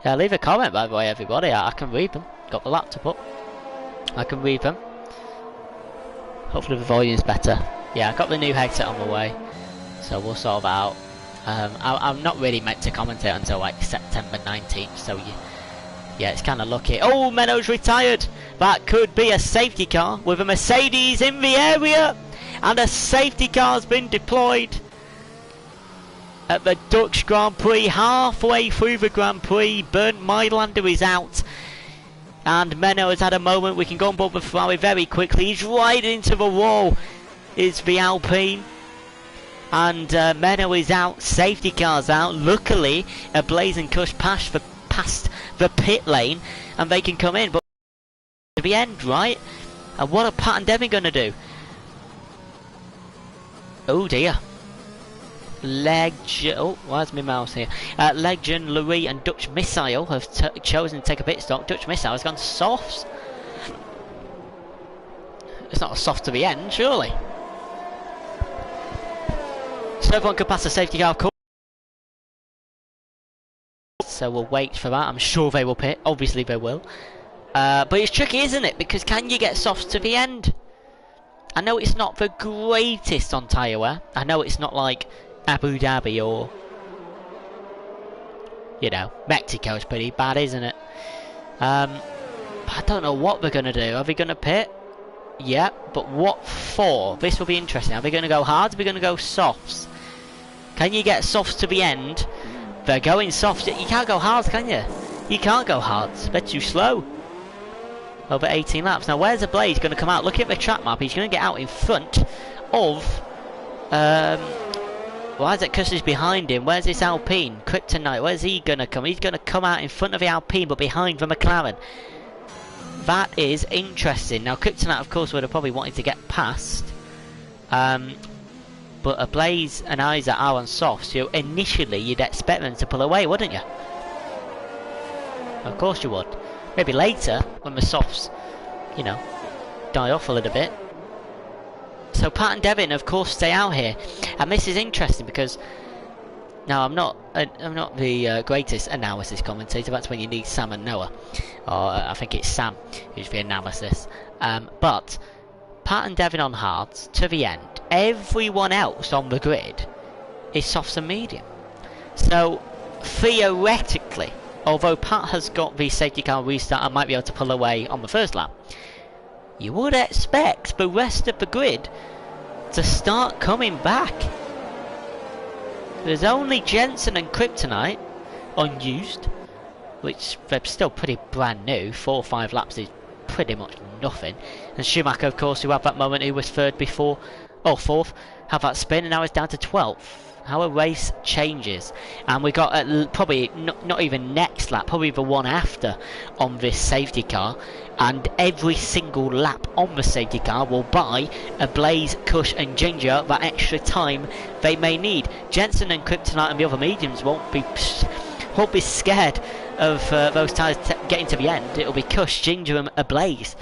Yeah, leave a comment by the way, everybody. I can read them. Got the laptop up. I can read them. Hopefully the volume's better. Yeah, I got the new headset on the way, so we'll sort that out. I'm not really meant to commentate until like September 19th, so yeah, it's kind of lucky. Oh, Menno's retired. That could be a safety car with a Mercedes in the area, and a safety car's been deployed at the Dutch Grand Prix. Halfway through the Grand Prix, Bernd Maylander is out, and Menno has had a moment. We can go on board with Ferrari very quickly. He's right into the wall. Is the Alpine. And Menno is out, safety car's out. Luckily, a Blaze and Cush past the pit lane, and they can come in. But to the end, right? And what are Pat and Devin going to do? Oh dear. Oh, where's my mouse here? Legend, Louis, and Dutch Missile have chosen to take a pit stop. Dutch Missile has gone to softs. It's not a soft to the end, surely. So everyone can pass the safety car, of course. So we'll wait for that. I'm sure they will pit. Obviously they will. But it's tricky, isn't it? Because can you get softs to the end? I know it's not the greatest on tyre wear. I know it's not like Abu Dhabi or, you know, Mexico's pretty bad, isn't it? But I don't know what they're going to do. Are they going to pit? Yeah, but what for? This will be interesting. Are they going to go hard? Are they going to go softs? Can you get softs to the end? They're going soft. You can't go hard, can you? You can't go hard. They're too slow. Over 18 laps. Now, where's the Blaze going to come out? Look at the track map. He's going to get out in front of... why is it Cush is behind him? Where's this Alpine? Kryptonite. Where's he going to come? He's going to come out in front of the Alpine, but behind the McLaren. That is interesting. Now, Kryptonite, of course, would have probably wanted to get past. But a Blaze and Isaac are on soft, so initially you'd expect them to pull away, wouldn't you? Of course you would. Maybe later, when the softs, you know, die off a little bit. So Pat and Devin, of course, stay out here. And this is interesting because... Now, I'm not the greatest analysis commentator. That's when you need Sam and Noah. Or I think it's Sam who's the analysis. But Pat and Devin on hards to the end. Everyone else on the grid is softs and medium. So theoretically, although Pat has got the safety car restart and might be able to pull away on the first lap, you would expect the rest of the grid to start coming back. There's only Jensen and Kryptonite unused, which they're still pretty brand new. 4 or 5 laps is pretty much nothing. And Schumacher, of course, who had that moment, who was third before, or fourth, had that spin, and now it's down to 12th. How a race changes. And we got probably not even next lap, probably the one after on this safety car. And every single lap on the safety car will buy a Blaze, Cush and Ginger that extra time they may need. Jensen and Kryptonite and the other mediums won't be scared of those tyres getting to the end. It'll be Cush, Ginger and a Blaze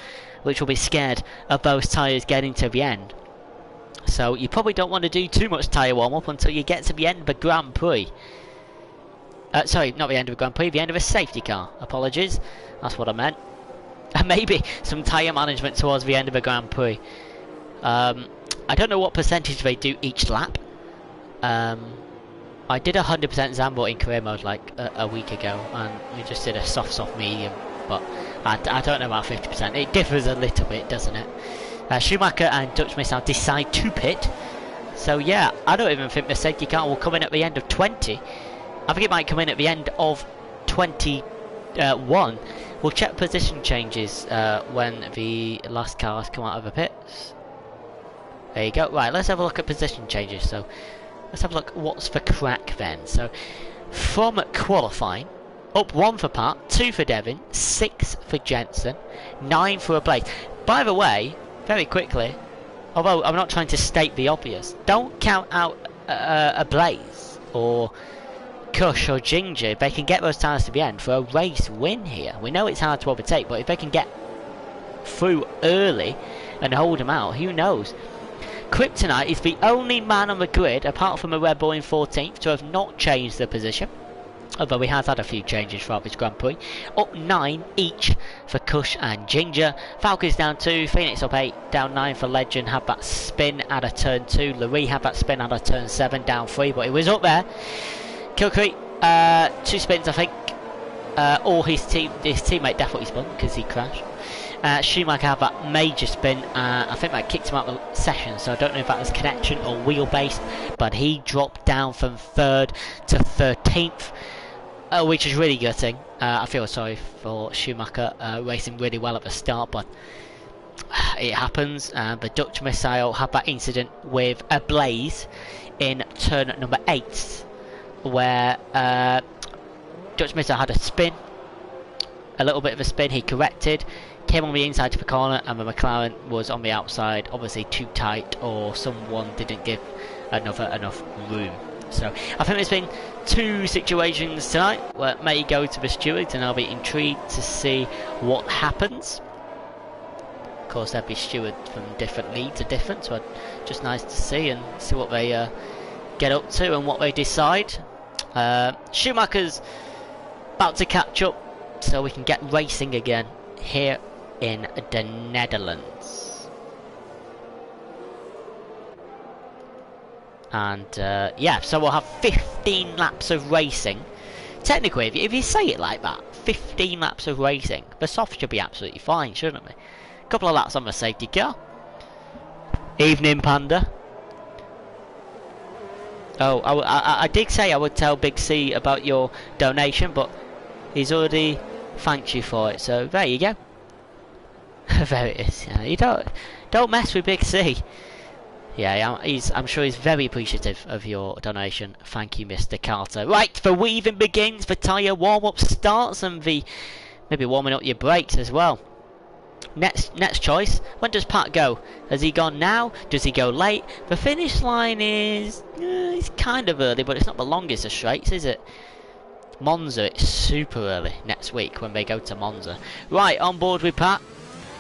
which will be scared of those tyres getting to the end. So you probably don't want to do too much tyre warm up until you get to the end of the Grand Prix. Sorry, not the end of the Grand Prix, the end of a safety car. Apologies, that's what I meant. And maybe some tyre management towards the end of the Grand Prix. I don't know what percentage they do each lap. I did 100% Zambo in career mode like a week ago, and we just did a soft medium. But I don't know about 50%. It differs a little bit, doesn't it? Schumacher and Dutch Missile decide to pit. So yeah, I don't even think the safety car will come in at the end of 20. I think it might come in at the end of 21. We'll check position changes when the last cars come out of the pits. There you go. Right, let's have a look at position changes. So let's have a look what's the crack then. So from qualifying, up 1 for Pat, 2 for Devin, 6 for Jensen, 9 for a Blaze. By the way, very quickly, although I'm not trying to state the obvious, don't count out a Blaze or Kush or Ginger, if they can get those tyres to the end for a race win here. We know it's hard to overtake, but if they can get through early and hold them out, who knows? Kryptonite is the only man on the grid, apart from a Red Bull in 14th, to have not changed the position. Although he has had a few changes throughout this Grand Prix. Up 9 each for Kush and Ginger. Falcon's down 2, Phoenix up 8, down 9 for Legend. Had that spin out of turn 2. Louis had that spin out of turn 7, down 3, but it was up there. Kilcree, 2 spins I think. Or his teammate definitely spun because he crashed. Schumacher had that major spin. I think that kicked him out of the session, so I don't know if that was connection or wheelbase, but he dropped down from 3rd to 13th. Which is really gutting. I feel sorry for Schumacher, racing really well at the start, but it happens. The Dutch missile had that incident with a Blaze in turn number 8, where Dutch missile had a spin, a little bit of a spin. He corrected, came on the inside to the corner, and the McLaren was on the outside, obviously too tight, or someone didn't give enough room. So I think there's been 2 situations tonight where it may go to the stewards, and I'll be intrigued to see what happens. Of course, every steward from different leagues are different, so just nice to see what they get up to and what they decide. Schumacher's about to catch up, so we can get racing again here in the Netherlands. And yeah, so we'll have 15 laps of racing. Technically, if you say it like that, 15 laps of racing, the soft should be absolutely fine, shouldn't we? A couple of laps on the safety car. Evening, Panda. Oh, I did say I would tell Big C about your donation, but he's already thanked you for it, so there you go. There it is. You don't mess with Big C. Yeah, I'm sure he's very appreciative of your donation. Thank you, Mr. Carter. Right, the weaving begins, the tyre warm-up starts, and the maybe warming up your brakes as well. Next choice, when does Pat go? Has he gone now? Does he go late? The finish line is it's kind of early, but it's not the longest of straights, is it? Monza, it's super early next week when they go to Monza. Right, on board with Pat.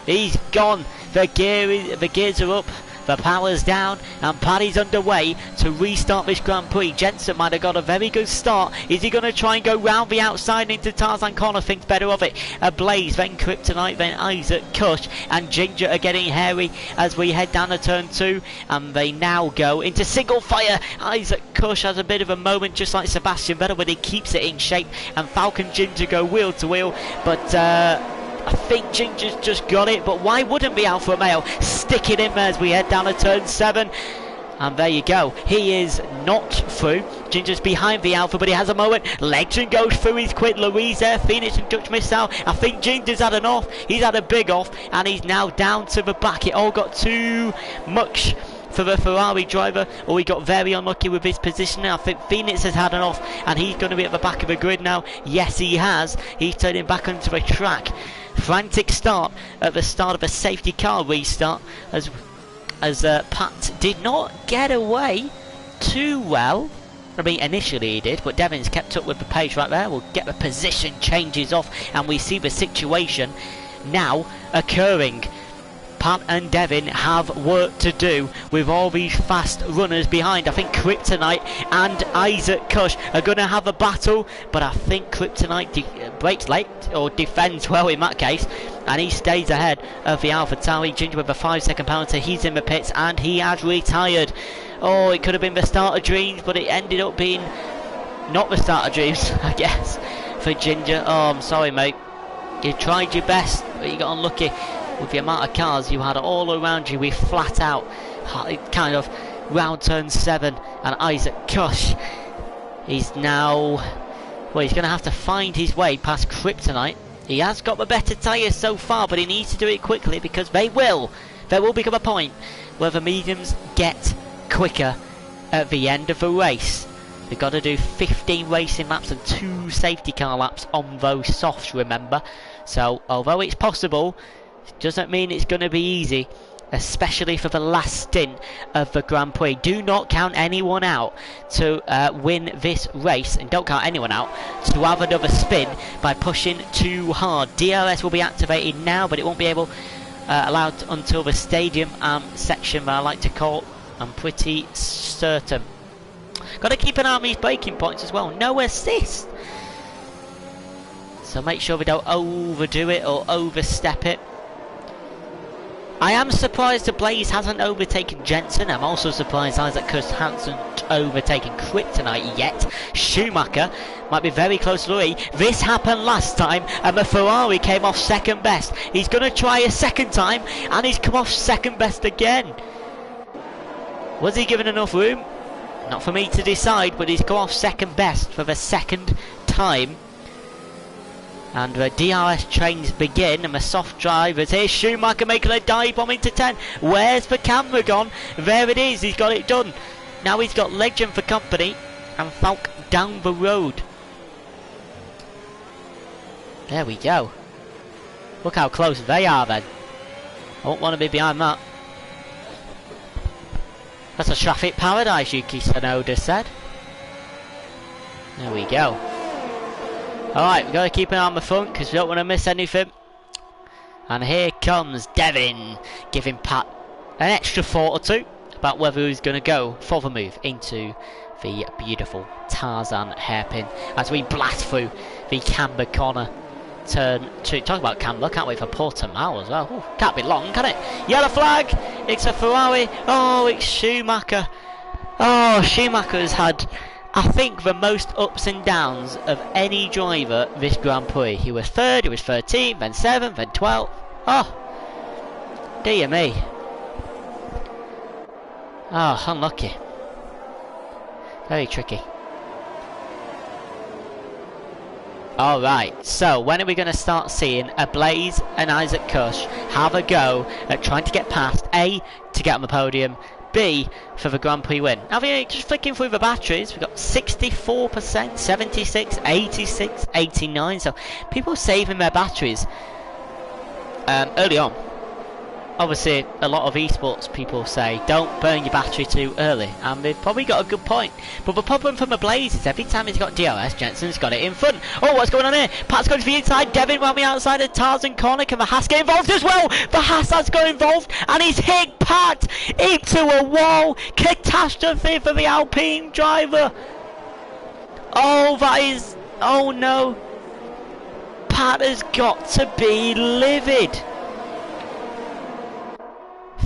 He's gone. The gears are up. The power's down, and Paddy's underway to restart this Grand Prix. Jensen might have got a very good start. Is he going to try and go round the outside into Tarzan corner? Thinks better of it. A Blaze, then Kryptonite, then Isaac, Kush, and Ginger are getting hairy as we head down to turn 2, and they now go into single fire. Isaac Kush has a bit of a moment, just like Sebastian Vettel, but he keeps it in shape, and Falcon Ginger go wheel to wheel, but I think Ginger's just got it, but why wouldn't the Alfa Romeo stick it in there as we head down to turn 7? And there you go, he is not through. Ginger's behind the Alfa, but he has a moment. Legend goes through, he's quit. Louise there, Phoenix and Dutch missile. I think Ginger's had an off, he's had a big off, and he's now down to the back. It all got too much for the Ferrari driver, or he got very unlucky with his positioning. I think Phoenix has had an off, and he's going to be at the back of the grid now. Yes, he has. He's turning back onto the track. Frantic start at the start of a safety car restart as Pat did not get away too well. I mean, initially he did, but Devin's kept up with the pace right there. We'll get the position changes off, and we see the situation now occurring. Pat and Devin have work to do with all these fast runners behind. I think Kryptonite and Isaac Kush are going to have a battle, but I think Kryptonite breaks late, or defends well in that case, and he stays ahead of the Alpha Tauri. Ginger with a 5-second penalty, he's in the pits, and he has retired. Oh, it could have been the start of dreams, but it ended up being not the start of dreams, I guess, for Ginger. Oh, I'm sorry, mate. You tried your best, but you got unlucky with the amount of cars you had all around you. We flat out kind of round turn 7, and Isaac Kush, he's now, well, he's going to have to find his way past Kryptonite. He has got the better tyres so far, but he needs to do it quickly, because there will become a point where the mediums get quicker at the end of the race. We've got to do 15 racing laps and 2 safety car laps on those softs, remember. So although it's possible, doesn't mean it's going to be easy. especially for the last stint of the Grand Prix. Do not count anyone out to win this race, and don't count anyone out to have another spin by pushing too hard. DRS will be activated now, but it won't be allowed until the stadium section that I like to call. I'm pretty certain. Got to keep an eye on these braking points as well. No assist, so make sure we don't overdo it or overstep it. I am surprised the Blaze hasn't overtaken Jensen. I'm also surprised Isaac Kuss hasn't overtaken Kryptonite yet. Schumacher might be very close to the lead. This happened last time and the Ferrari came off second best. He's going to try a second time and he's come off second best again. Was he given enough room? Not for me to decide, but he's come off second best for the second time. And the DRS trains begin, and the soft drivers. Here's Schumacher making a dive bomb into 10. Where's the camera gone? There it is, he's got it done. Now he's got Legend for company, and Falk down the road. There we go. Look how close they are then. I don't want to be behind that. That's a traffic paradise, Yuki Tsunoda said. There we go. Alright, we've got to keep an eye on the front because we don't want to miss anything. And here comes Devin, giving Pat an extra thought or two about whether he's going to go for the move into the beautiful Tarzan hairpin as we blast through the Camber corner. Turn 2. Talk about Camber, can't wait for Portimao as well. Ooh, can't be long, can it? Yellow flag! It's a Ferrari. Oh, it's Schumacher. Oh, Schumacher has had, I think, the most ups and downs of any driver this Grand Prix. He was 3rd, he was 13th, then 7th, then 12th. Oh, dear me. Oh, unlucky. Very tricky. Alright, so when are we going to start seeing a Blaze and Isaac Kuss have a go at trying to get past A, to get on the podium, B, for the Grand Prix win? Now, just flicking through the batteries, we've got 64%, 76, 86, 89, so people saving their batteries early on. Obviously, a lot of esports people say, don't burn your battery too early, and they've probably got a good point. But the problem from the Blaze is every time he's got DRS, Jensen's got it in front. Oh, what's going on here? Pat's going to the inside, Devin round the outside of Tarzan corner. Can the Haas get involved as well? The Haas has got involved, and he's hit Pat into a wall. Catastrophe for the Alpine driver. Oh, that is... oh no. Pat has got to be livid.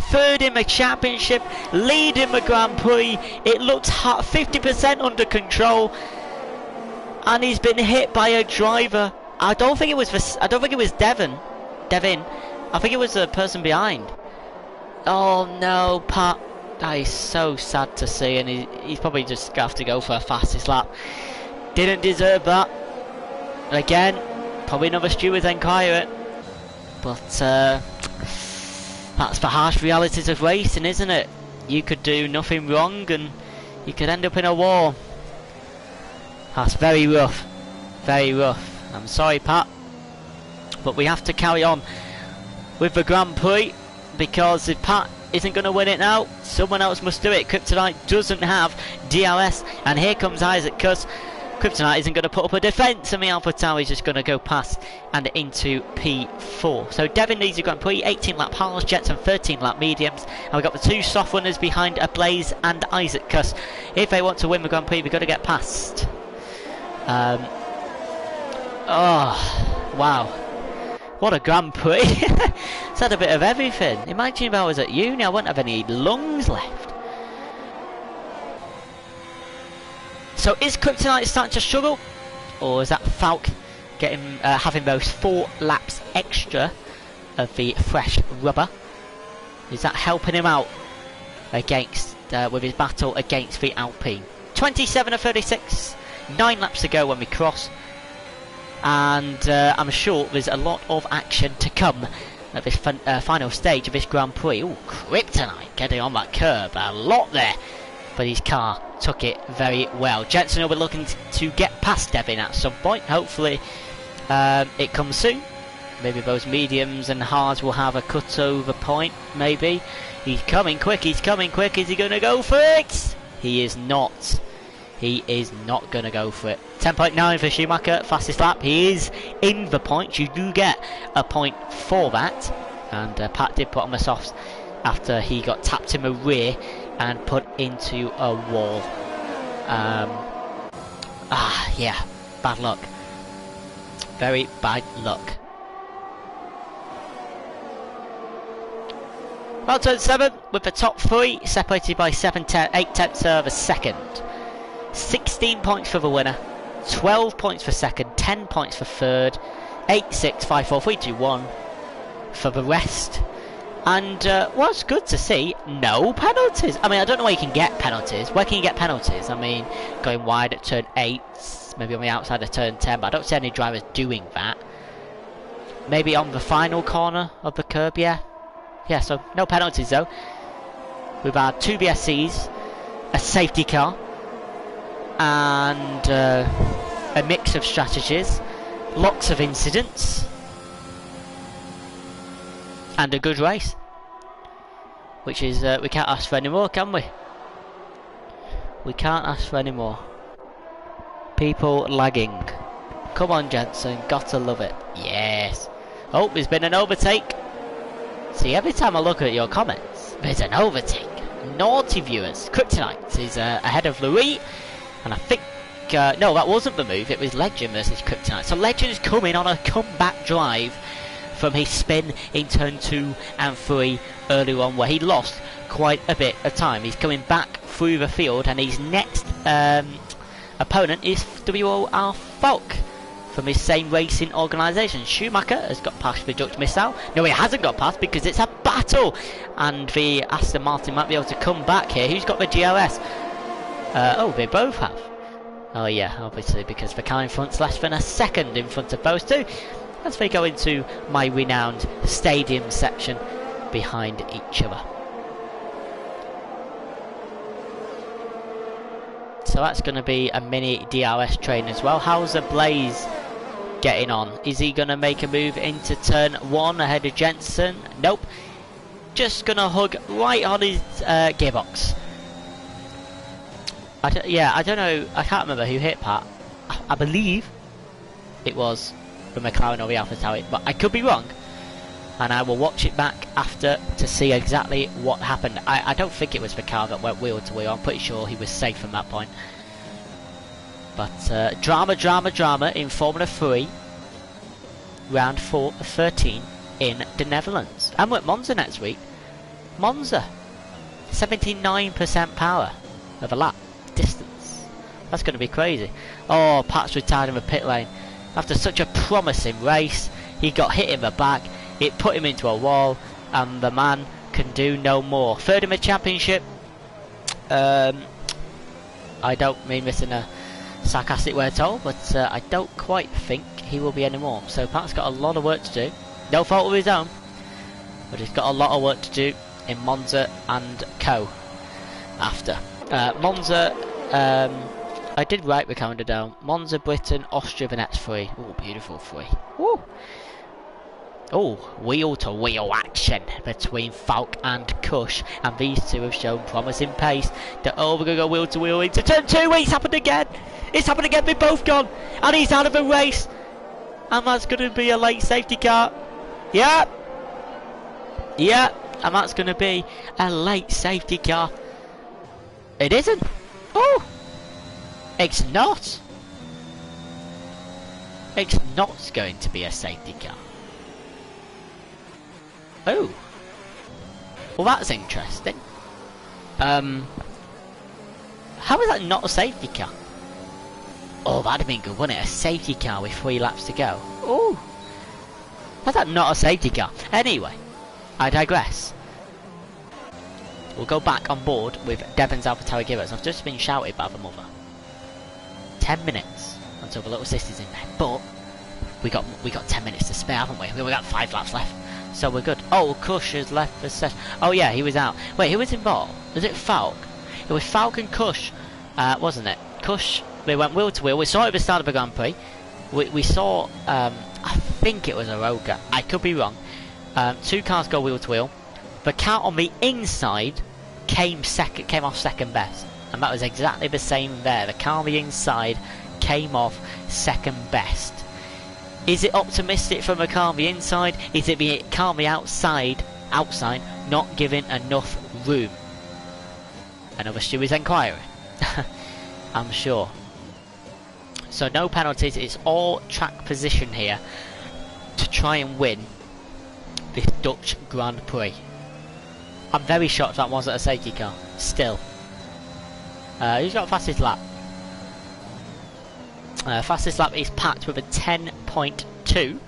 3rd in the championship, leading the Grand Prix. It looks 50% under control, and he's been hit by a driver. I don't think it was Devin. I think it was the person behind. Oh no, Pat. That is so sad to see, and he's probably just gonna have to go for a fastest lap. Didn't deserve that. Again, probably another steward's inquiry. But that's the harsh realities of racing, isn't it? You could do nothing wrong and you could end up in a war. That's very rough. Very rough. I'm sorry, Pat. But we have to carry on with the Grand Prix, because if Pat isn't going to win it now, someone else must do it. Kryptonite doesn't have DRS, and here comes Isaac Kuss. Kryptonite isn't going to put up a defence, and the Alpha Tauri is just going to go past and into P4. So Devin leads the Grand Prix, 18 lap hards, Jets and 13 lap mediums, and we've got the 2 soft runners behind a Blaze and Isaac Kuss. If they want to win the Grand Prix, we've got to get past. Oh, wow. What a Grand Prix. It's had a bit of everything. Imagine if I was at uni, I wouldn't have any lungs left. So is Kryptonite starting to struggle, or is that Falk getting having those 4 laps extra of the fresh rubber? Is that helping him out against with his battle against the Alpine? 27 of 36, 9 laps to go when we cross, and I'm sure there's a lot of action to come at this final stage of this Grand Prix. Ooh, Kryptonite getting on that curb, a lot there. But his car took it very well. Jensen will be looking to get past Devin at some point. Hopefully it comes soon. maybe those mediums and hards will have a cutover point, maybe. He's coming quick, is he going to go for it? He is not. He is not going to go for it. 10.9 for Schumacher, fastest lap. He is in the points. You do get a point for that. And Pat did put on the softs after he got tapped in the rear and put into a wall. Yeah, bad luck. Very bad luck. Well, turn 7 with the top 3 separated by 8 tenths of a second. 16 points for the winner, 12 points for second, 10 points for third, 8, 6, 5, 4, 3, 2, 1 for the rest. And what's good to see, no penalties. I mean, I don't know where you can get penalties. Where can you get penalties? I mean, going wide at turn 8, maybe on the outside of turn 10, but I don't see any drivers doing that. Maybe on the final corner of the curb, yeah. Yeah, so no penalties though. We've had 2 VSCs, a safety car, and a mix of strategies, lots of incidents, and a good race. Which is, we can't ask for any more, can we? We can't ask for any more. People lagging. Come on, Jensen, gotta love it. Yes. Oh, there's been an overtake. See, every time I look at your comments, there's an overtake. Naughty viewers. Kryptonite is ahead of Louis, and I think no, that wasn't the move. It was Legend versus Kryptonite. So Legend's coming on a comeback drive from his spin in turn 2 and 3 earlier on, where he lost quite a bit of time. He's coming back through the field, and his next opponent is WOR Falk from his same racing organisation. Schumacher has got past the Dutch missile. No, he hasn't got past because it's a battle, and the Aston Martin might be able to come back here. Who's got the GLS? Oh, they both have. Oh yeah, obviously, because the car in front's less than a second in front of those two. As they go into my renowned stadium section behind each other. So that's going to be a mini DRS train as well. How's the Blaze getting on? Is he going to make a move into turn 1 ahead of Jensen? Nope. Just going to hug right on his gearbox. I don't know. I can't remember who hit Pat. I believe it was the McLaren or the AlphaTauri, but I could be wrong. And I will watch it back after to see exactly what happened. I don't think it was the car that went wheel to wheel. I'm pretty sure he was safe from that point. But drama in Formula 3. Round 4 of 13 in the Netherlands. And we're at Monza next week. Monza. 79% power of a lap distance. That's going to be crazy. Oh, Pat's retired in the pit lane. After such a promising race, he got hit in the back. It put him into a wall, and the man can do no more. Third in the championship. I don't mean this in a sarcastic way at all, but I don't quite think he will be anymore. So Pat's got a lot of work to do. No fault of his own, but he's got a lot of work to do in Monza and Co. After Monza, I did write the calendar down. Monza, Britain, Austria, the next 3. Oh, beautiful 3. Woo! Oh, wheel-to-wheel action between Falk and Cush, and these two have shown promising pace. We're going to go wheel-to-wheel into turn 2. It's happened again! It's happened again, they've both gone! And he's out of the race! And that's going to be a late safety car. Yeah! Yeah, and that's going to be a late safety car. It isn't! Oh! It's not! It's not going to be a safety car. Oh, well that's interesting. How is that not a safety car? Oh, that'd have been good, wouldn't it? A safety car with 3 laps to go. Oh, how's that not a safety car? Anyway, I digress. We'll go back on board with Devon's AlphaTauri Givers. I've just been shouted by the mother. 10 minutes until the little sister's in there, but we got 10 minutes to spare, haven't we? We only got 5 laps left. So we're good. Oh, Cush has left the session. Oh yeah, he was out. Wait, who was involved? Was it Falk? It was Falk and Cush, wasn't it? Cush, they went wheel to wheel. We saw it at the start of the Grand Prix. we saw, I think it was a Roca, I could be wrong, 2 cars go wheel to wheel. The car on the inside came off second best, and that was exactly the same there. The car on the inside came off second best. Is it optimistic from the car on the inside? Is it the car on the outside not giving enough room? Another steward's inquiry. I'm sure. So no penalties, it's all track position here to try and win this Dutch Grand Prix. I'm very shocked that wasn't a safety car, still. Who's got fastest lap? Fastest lap is packed with a 10.2.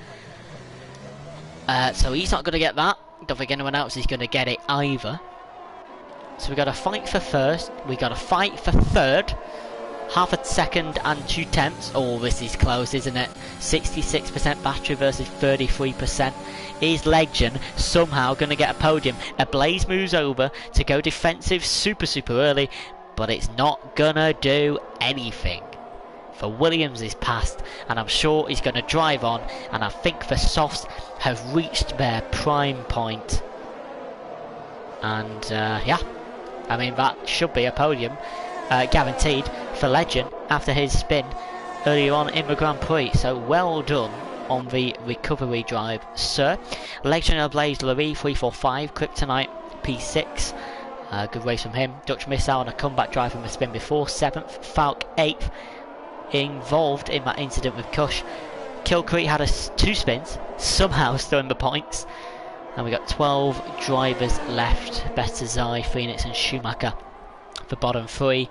So he's not going to get that. Don't think anyone else is going to get it either. So we've got to fight for first. We've got to fight for third. Half a second and 2/10. Oh, this is close, isn't it? 66% battery versus 33%. Is Legend somehow going to get a podium? A Blaze moves over to go defensive super early, but it's not going to do anything. For Williams is past, and I'm sure he's going to drive on, and I think the softs have reached their prime point. And yeah, I mean that should be a podium guaranteed for Legend after his spin earlier on in the Grand Prix. So well done on the recovery drive, sir. Legend of Blaze Larry 345, Kryptonite P6. Good race from him. Dutch Missile on a comeback drive from the spin before, 7th. Falk 8th. Involved in that incident with Kush. Kilcrete had 2 spins, somehow still in the points. And we got 12 drivers left. Betazai, Phoenix and Schumacher the bottom 3.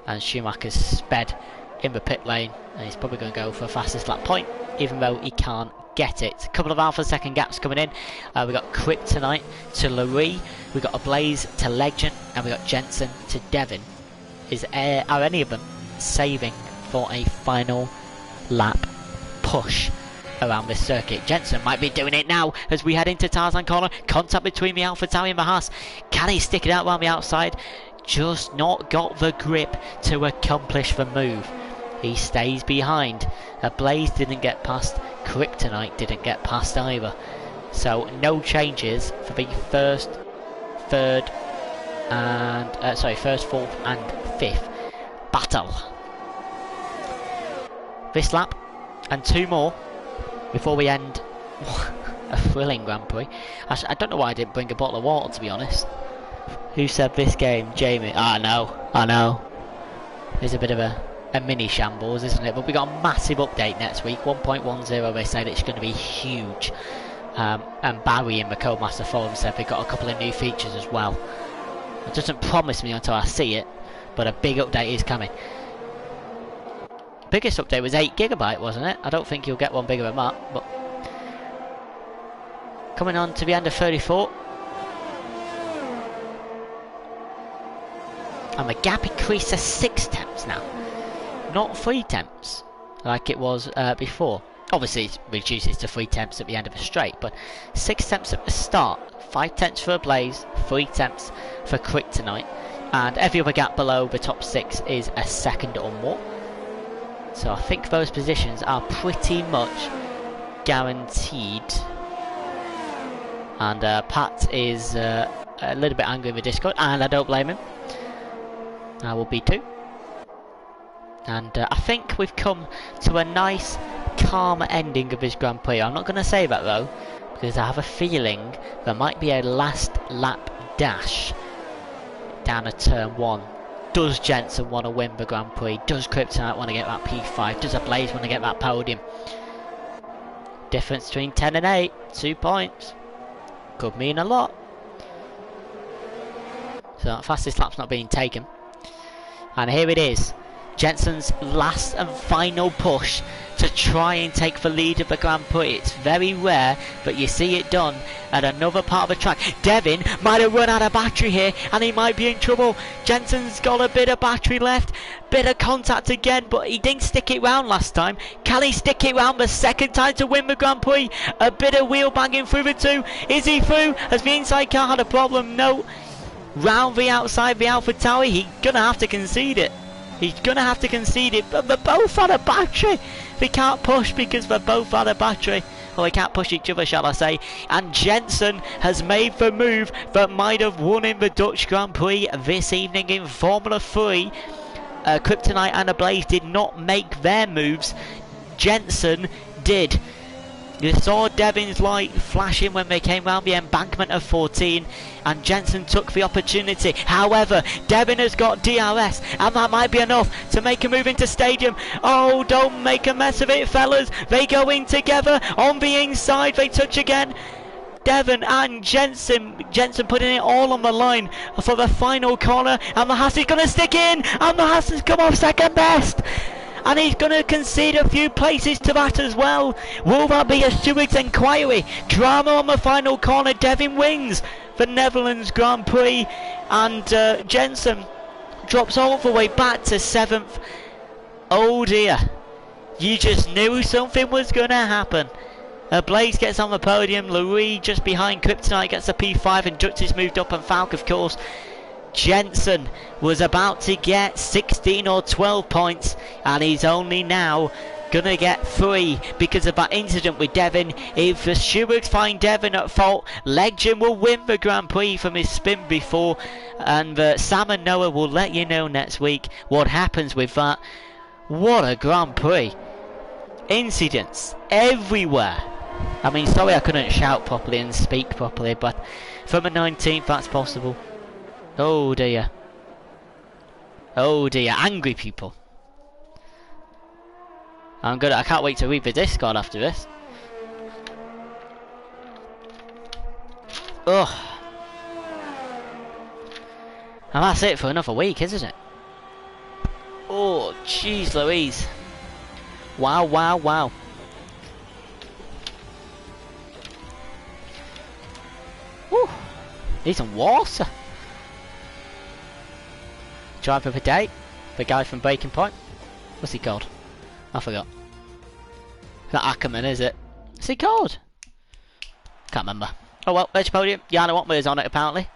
And Schumacher's sped in the pit lane, and he's probably going to go for fastest lap point, even though he can't get it. A couple of half a second gaps coming in. We got Kryptonite to Larry, we got a Blaze to Legend, and we got Jensen to Devin. Are any of them saving for a final lap push around this circuit? Jensen might be doing it now as we head into Tarzan corner. Contact between the AlphaTauri and the Haas. Can he stick it out around the outside? Just not got the grip to accomplish the move. He stays behind. A Blaze didn't get past. Kryptonite didn't get past either. So no changes for the first, 4th and 5th battle. This lap and 2 more before we end a thrilling Grand Prix. Actually, I don't know why I didn't bring a bottle of water, to be honest. Who said this game? Jamie. I know. It's a bit of a mini shambles, isn't it? But we got a massive update next week. 1.10, they said it's going to be huge. And Barry in the Codemaster Forum said they got a couple of new features as well. It doesn't promise me until I see it, but a big update is coming. Biggest update was 8GB, wasn't it? I don't think you'll get one bigger than that, but coming on to the end of 34. And the gap increased to 6 temps now, not 3 temps like it was before. Obviously it reduces to 3 temps at the end of a straight, but 6 temps at the start, 5 temps for a Blaze, 3 temps for Kryptonite, and every other gap below the top 6 is a second or more. So I think those positions are pretty much guaranteed. And Pat is a little bit angry in the Discord, and I don't blame him. I will be too. And I think we've come to a nice calm ending of this Grand Prix. I'm not going to say that though, because I have a feeling there might be a last lap dash down at turn 1. Does Jensen want to win the Grand Prix? Does Kryptonite want to get that P5? Does a Blaze want to get that podium? Difference between 10 and 8, 2 points. Could mean a lot. So that fastest lap's not being taken. And here it is, Jensen's last and final push to try and take the lead of the Grand Prix. It's very rare, but you see it done at another part of the track. Devin might have run out of battery here, and he might be in trouble. Jensen's got a bit of battery left, bit of contact again, but he didn't stick it round last time. Can he stick it round the second time to win the Grand Prix? A bit of wheel banging through the 2. Is he through? Has the inside car had a problem? No. Round the outside, the AlphaTauri, he's gonna have to concede it. He's going to have to concede it, but they're both on a battery. They can't push because they're both on a battery. Well, they can't push each other, shall I say. And Jensen has made the move that might have won in the Dutch Grand Prix this evening in Formula 3. Kryptonite and Ablaze did not make their moves. Jensen did. You saw Devin's light flashing when they came round the embankment of 14, and Jensen took the opportunity. However, Devin has got DRS, and that might be enough to make a move into stadium. Oh, don't make a mess of it, fellas. They go in together on the inside. They touch again. Devin and Jensen putting it all on the line for the final corner, and the Haas is going to stick in, and the Haas has come off second best. And he's going to concede a few places to that as well. Will that be a steward's inquiry? Drama on the final corner. Devin wins the Netherlands Grand Prix. And Jensen drops all the way back to 7th. Oh dear. You just knew something was going to happen. Blaze gets on the podium. Louis just behind Kryptonite gets a P5. And Dutch is moved up. And Falk, of course. Jensen was about to get 16 or 12 points, and he's only now gonna get 3 because of that incident with Devin. If the stewards find Devin at fault, Legend will win the Grand Prix from his spin before, and Sam and Noah will let you know next week what happens with that. What a Grand Prix. Incidents everywhere. I mean, sorry I couldn't shout properly and speak properly, but from the 19th that's possible. Oh dear. Oh dear, angry people. I can't wait to read the Discord after this. Ugh. And that's it for another week, isn't it? Oh, jeez Louise. Wow, wow, wow. Whew. Need some water. Driver of the day, the guy from Breaking Point. What's he called? I forgot. Not Ackerman, is it? What's he called? Can't remember. Oh well, edge podium. Jana Watmer on it apparently.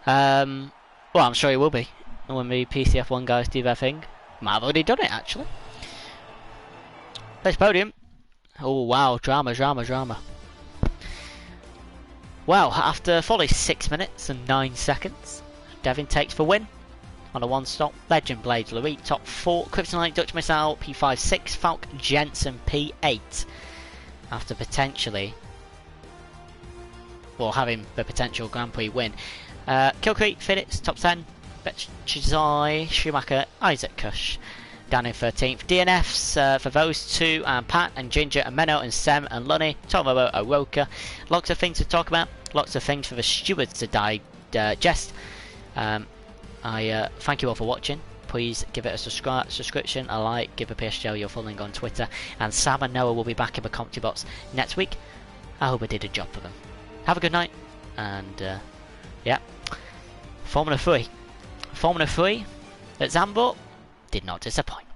Well, I'm sure he will be when the PCF1 guys do their thing. Might have already done it actually. Edge podium. Oh wow, drama, drama, drama. Well, after fully 6 minutes and 9 seconds, Devin takes the win. On a one-stop, Legend Blades Louis top 4, Kryptonite Dutch Missile P5-6, Falk Jensen P8. After potentially, well, having the potential Grand Prix win. Kilcreek, Phillips top 10, Chizai, Schumacher, Isaac Kush down in 13th. DNFs for those two, and Pat and Ginger and Menno and Sem and Lunny, Tomomo, Oroka. Lots of things to talk about, lots of things for the stewards to digest. I thank you all for watching. Please give it a subscription, a like, give a PSGL your following on Twitter, and Sam and Noah will be back in the commentary box next week. I hope I did a job for them. Have a good night, and yeah, Formula 3 at Zandvoort did not disappoint.